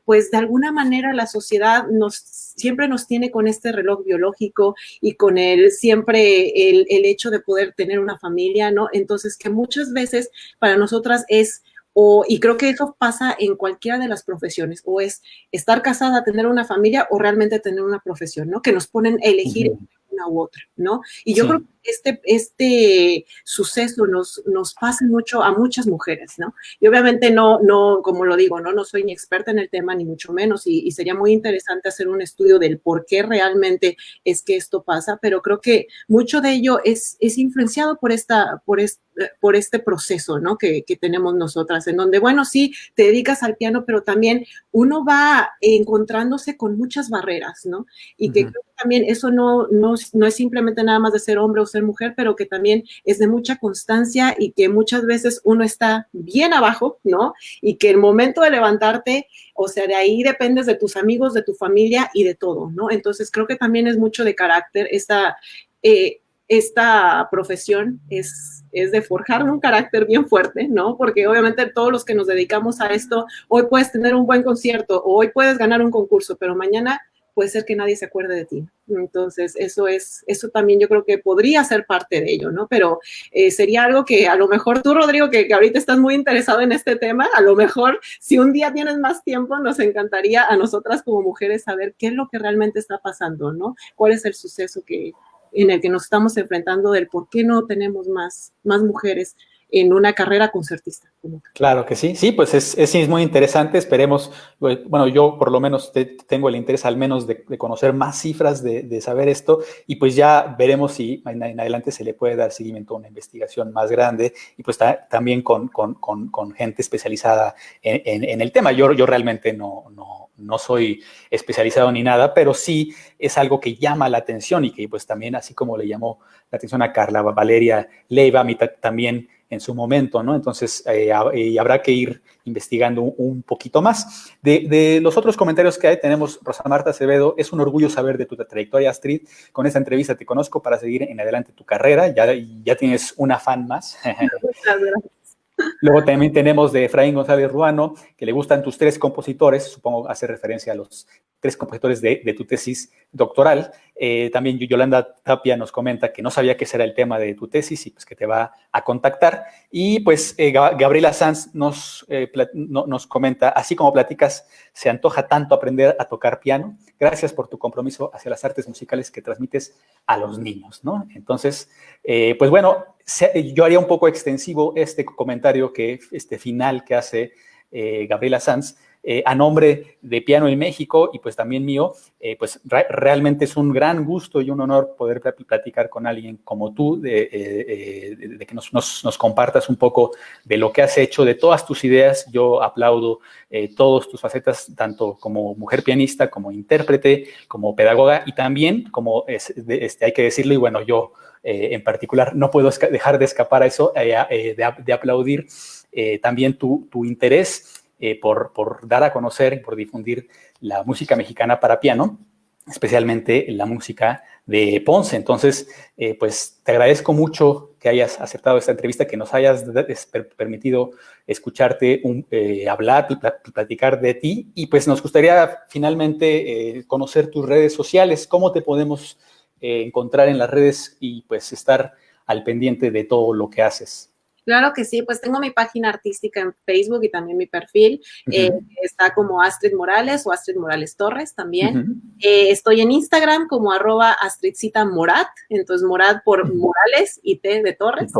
B: pues de alguna manera la sociedad siempre nos tiene con este reloj biológico y con siempre el hecho de poder tener una familia, ¿no? Entonces, que muchas veces para nosotras y creo que eso pasa en cualquiera de las profesiones, o es estar casada, tener una familia, o realmente tener una profesión, ¿no? Que nos ponen a elegir una u otra, ¿no? Y yo creo que este suceso nos pasa mucho a muchas mujeres, ¿no? Y obviamente no, como lo digo, no soy ni experta en el tema, ni mucho menos, y sería muy interesante hacer un estudio del por qué realmente es que esto pasa, pero creo que mucho de ello es influenciado por este proceso, ¿no? Que tenemos nosotras, en donde, bueno, sí, te dedicas al piano, pero también uno va encontrándose con muchas barreras, ¿no? Y que creo que también eso no es simplemente nada más de ser hombre o ser mujer, pero que también es de mucha constancia y que muchas veces uno está bien abajo, ¿no? Y que el momento de levantarte, o sea, de ahí dependes de tus amigos, de tu familia y de todo, ¿no? Entonces creo que también es mucho de carácter esta profesión es de forjar un carácter bien fuerte, ¿no? Porque obviamente todos los que nos dedicamos a esto, hoy puedes tener un buen concierto o hoy puedes ganar un concurso, pero mañana puede ser que nadie se acuerde de ti. Entonces, eso también yo creo que podría ser parte de ello, ¿no? Pero sería algo que a lo mejor tú, Rodrigo, que ahorita estás muy interesado en este tema, a lo mejor si un día tienes más tiempo, nos encantaría a nosotras como mujeres saber qué es lo que realmente está pasando, ¿no? ¿Cuál es el suceso en el que nos estamos enfrentando, del por qué no tenemos más mujeres en una carrera concertista?
A: Claro que sí, sí, pues es muy interesante, esperemos, bueno, yo por lo menos tengo el interés al menos de conocer más cifras, de saber esto, y pues ya veremos si en adelante se le puede dar seguimiento a una investigación más grande, y pues también con gente especializada en el tema. Yo realmente no soy especializado ni nada, pero sí es algo que llama la atención y que pues también, así como le llamó la atención a Carla Valeria Leiva, a mí también en su momento, ¿no? Entonces, y habrá que ir investigando un poquito más. De los otros comentarios que hay, tenemos Rosa Marta Acevedo: es un orgullo saber de tu trayectoria, Astrid. Con esta entrevista te conozco para seguir en adelante tu carrera. Ya tienes una fan más.
B: Muchas gracias.
A: Luego también tenemos de Efraín González Ruano, que le gustan tus 3 compositores, supongo hace referencia a los 3 compositores de tu tesis doctoral. También Yolanda Tapia nos comenta que no sabía que ese era el tema de tu tesis y pues que te va a contactar. Y pues Gabriela Sanz nos comenta: así como platicas, se antoja tanto aprender a tocar piano. Gracias por tu compromiso hacia las artes musicales que transmites a los niños, ¿no? Entonces, pues bueno, yo haría un poco extensivo este comentario final que hace Gabriela Sanz, a nombre de Piano en México y pues también mío. Pues realmente es un gran gusto y un honor poder platicar con alguien como tú, de que nos compartas un poco de lo que has hecho, de todas tus ideas. Yo aplaudo todas tus facetas, tanto como mujer pianista, como intérprete, como pedagoga, y también como hay que decirlo, y bueno, yo en particular no puedo dejar de escapar a eso, de aplaudir también tu interés por dar a conocer y por difundir la música mexicana para piano, especialmente la música de Ponce. Entonces, pues te agradezco mucho que hayas aceptado esta entrevista, que nos hayas permitido escucharte hablar, platicar de ti, y pues nos gustaría finalmente conocer tus redes sociales. ¿Cómo te podemos encontrar en las redes y pues estar al pendiente de todo lo que haces?
B: Claro que sí, pues tengo mi página artística en Facebook y también mi perfil. Está como Astrid Morales o Astrid Morales Torres también. Estoy en Instagram como @Astridcita Morat, entonces Morat por Morales y T de Torres.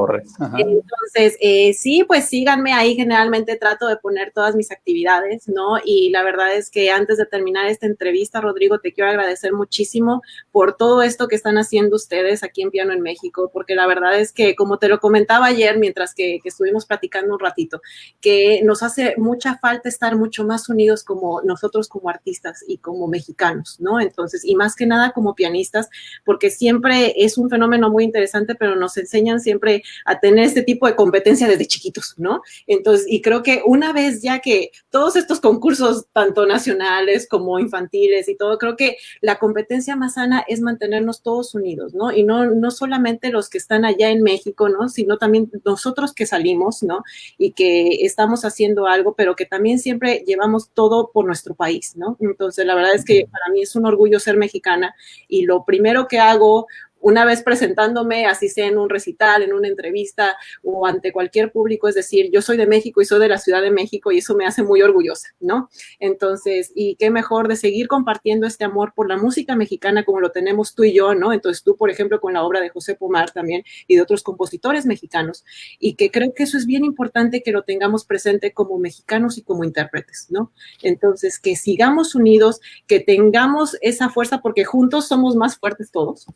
B: Entonces, sí, pues síganme ahí. Generalmente trato de poner todas mis actividades, ¿no? Y la verdad es que antes de terminar esta entrevista, Rodrigo, te quiero agradecer muchísimo por todo esto que están haciendo ustedes aquí en Piano en México, porque la verdad es que, como te lo comentaba ayer, mientras que estuvimos platicando un ratito, que nos hace mucha falta estar mucho más unidos como nosotros como artistas y como mexicanos, ¿no? Entonces, y más que nada como pianistas, porque siempre es un fenómeno muy interesante, pero nos enseñan siempre a tener este tipo de competencia desde chiquitos, ¿no? Entonces, y creo que una vez ya que todos estos concursos, tanto nacionales como infantiles y todo, creo que la competencia más sana es mantenernos todos unidos, ¿no? Y no solamente los que están allá en México, ¿no? Sino también nosotros que salimos, ¿no? Y que estamos haciendo algo, pero que también siempre llevamos todo por nuestro país, ¿no? Entonces, la verdad es que para mí es un orgullo ser mexicana, y lo primero que hago una vez presentándome, así sea en un recital, en una entrevista o ante cualquier público, es decir, yo soy de México y soy de la Ciudad de México y eso me hace muy orgullosa, ¿no? Entonces, y qué mejor de seguir compartiendo este amor por la música mexicana como lo tenemos tú y yo, ¿no? Entonces tú, por ejemplo, con la obra de José Pomar también y de otros compositores mexicanos, y que creo que eso es bien importante que lo tengamos presente como mexicanos y como intérpretes, ¿no? Entonces, que sigamos unidos, que tengamos esa fuerza, porque juntos somos más fuertes todos.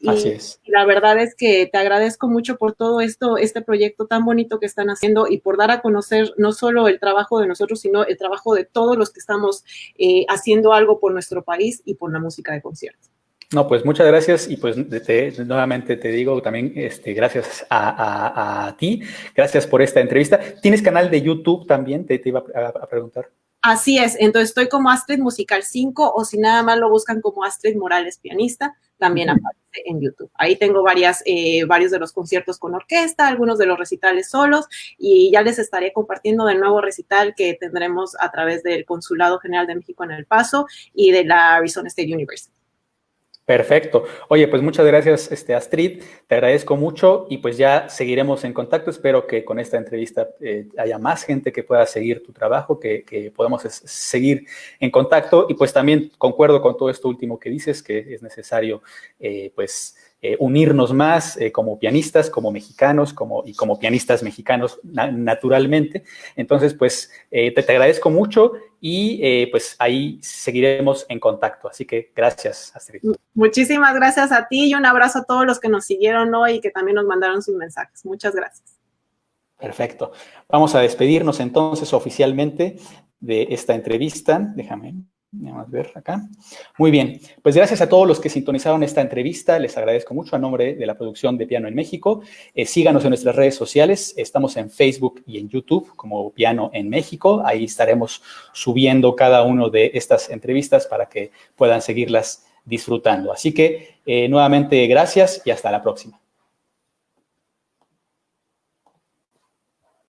A: Así es.
B: Y la verdad es que te agradezco mucho por todo esto, este proyecto tan bonito que están haciendo y por dar a conocer no solo el trabajo de nosotros, sino el trabajo de todos los que estamos haciendo algo por nuestro país y por la música de conciertos.
A: No, pues muchas gracias y pues nuevamente te digo también gracias a ti, gracias por esta entrevista. ¿Tienes canal de YouTube también? Te iba a preguntar.
B: Así es, entonces estoy como Astrid Musical 5 o si nada más lo buscan como Astrid Morales Pianista, también aparece en YouTube. Ahí tengo varios de los conciertos con orquesta, algunos de los recitales solos y ya les estaré compartiendo del nuevo recital que tendremos a través del Consulado General de México en El Paso y de la Arizona State University.
A: Perfecto. Oye, pues muchas gracias, Astrid. Te agradezco mucho y pues ya seguiremos en contacto. Espero que con esta entrevista haya más gente que pueda seguir tu trabajo, que podamos seguir en contacto. Y pues también concuerdo con todo esto último que dices, que es necesario unirnos más como pianistas, como mexicanos y como pianistas mexicanos naturalmente. Entonces, pues te agradezco mucho y pues ahí seguiremos en contacto. Así que gracias, Astrid.
B: Muchísimas gracias a ti y un abrazo a todos los que nos siguieron hoy y que también nos mandaron sus mensajes. Muchas gracias.
A: Perfecto. Vamos a despedirnos entonces oficialmente de esta entrevista. Déjame ver acá. Muy bien, pues gracias a todos los que sintonizaron esta entrevista, les agradezco mucho a nombre de la producción de Piano en México. Síganos en nuestras redes sociales, estamos en Facebook y en YouTube como Piano en México, ahí estaremos subiendo cada una de estas entrevistas para que puedan seguirlas disfrutando. Así que nuevamente gracias y hasta la próxima.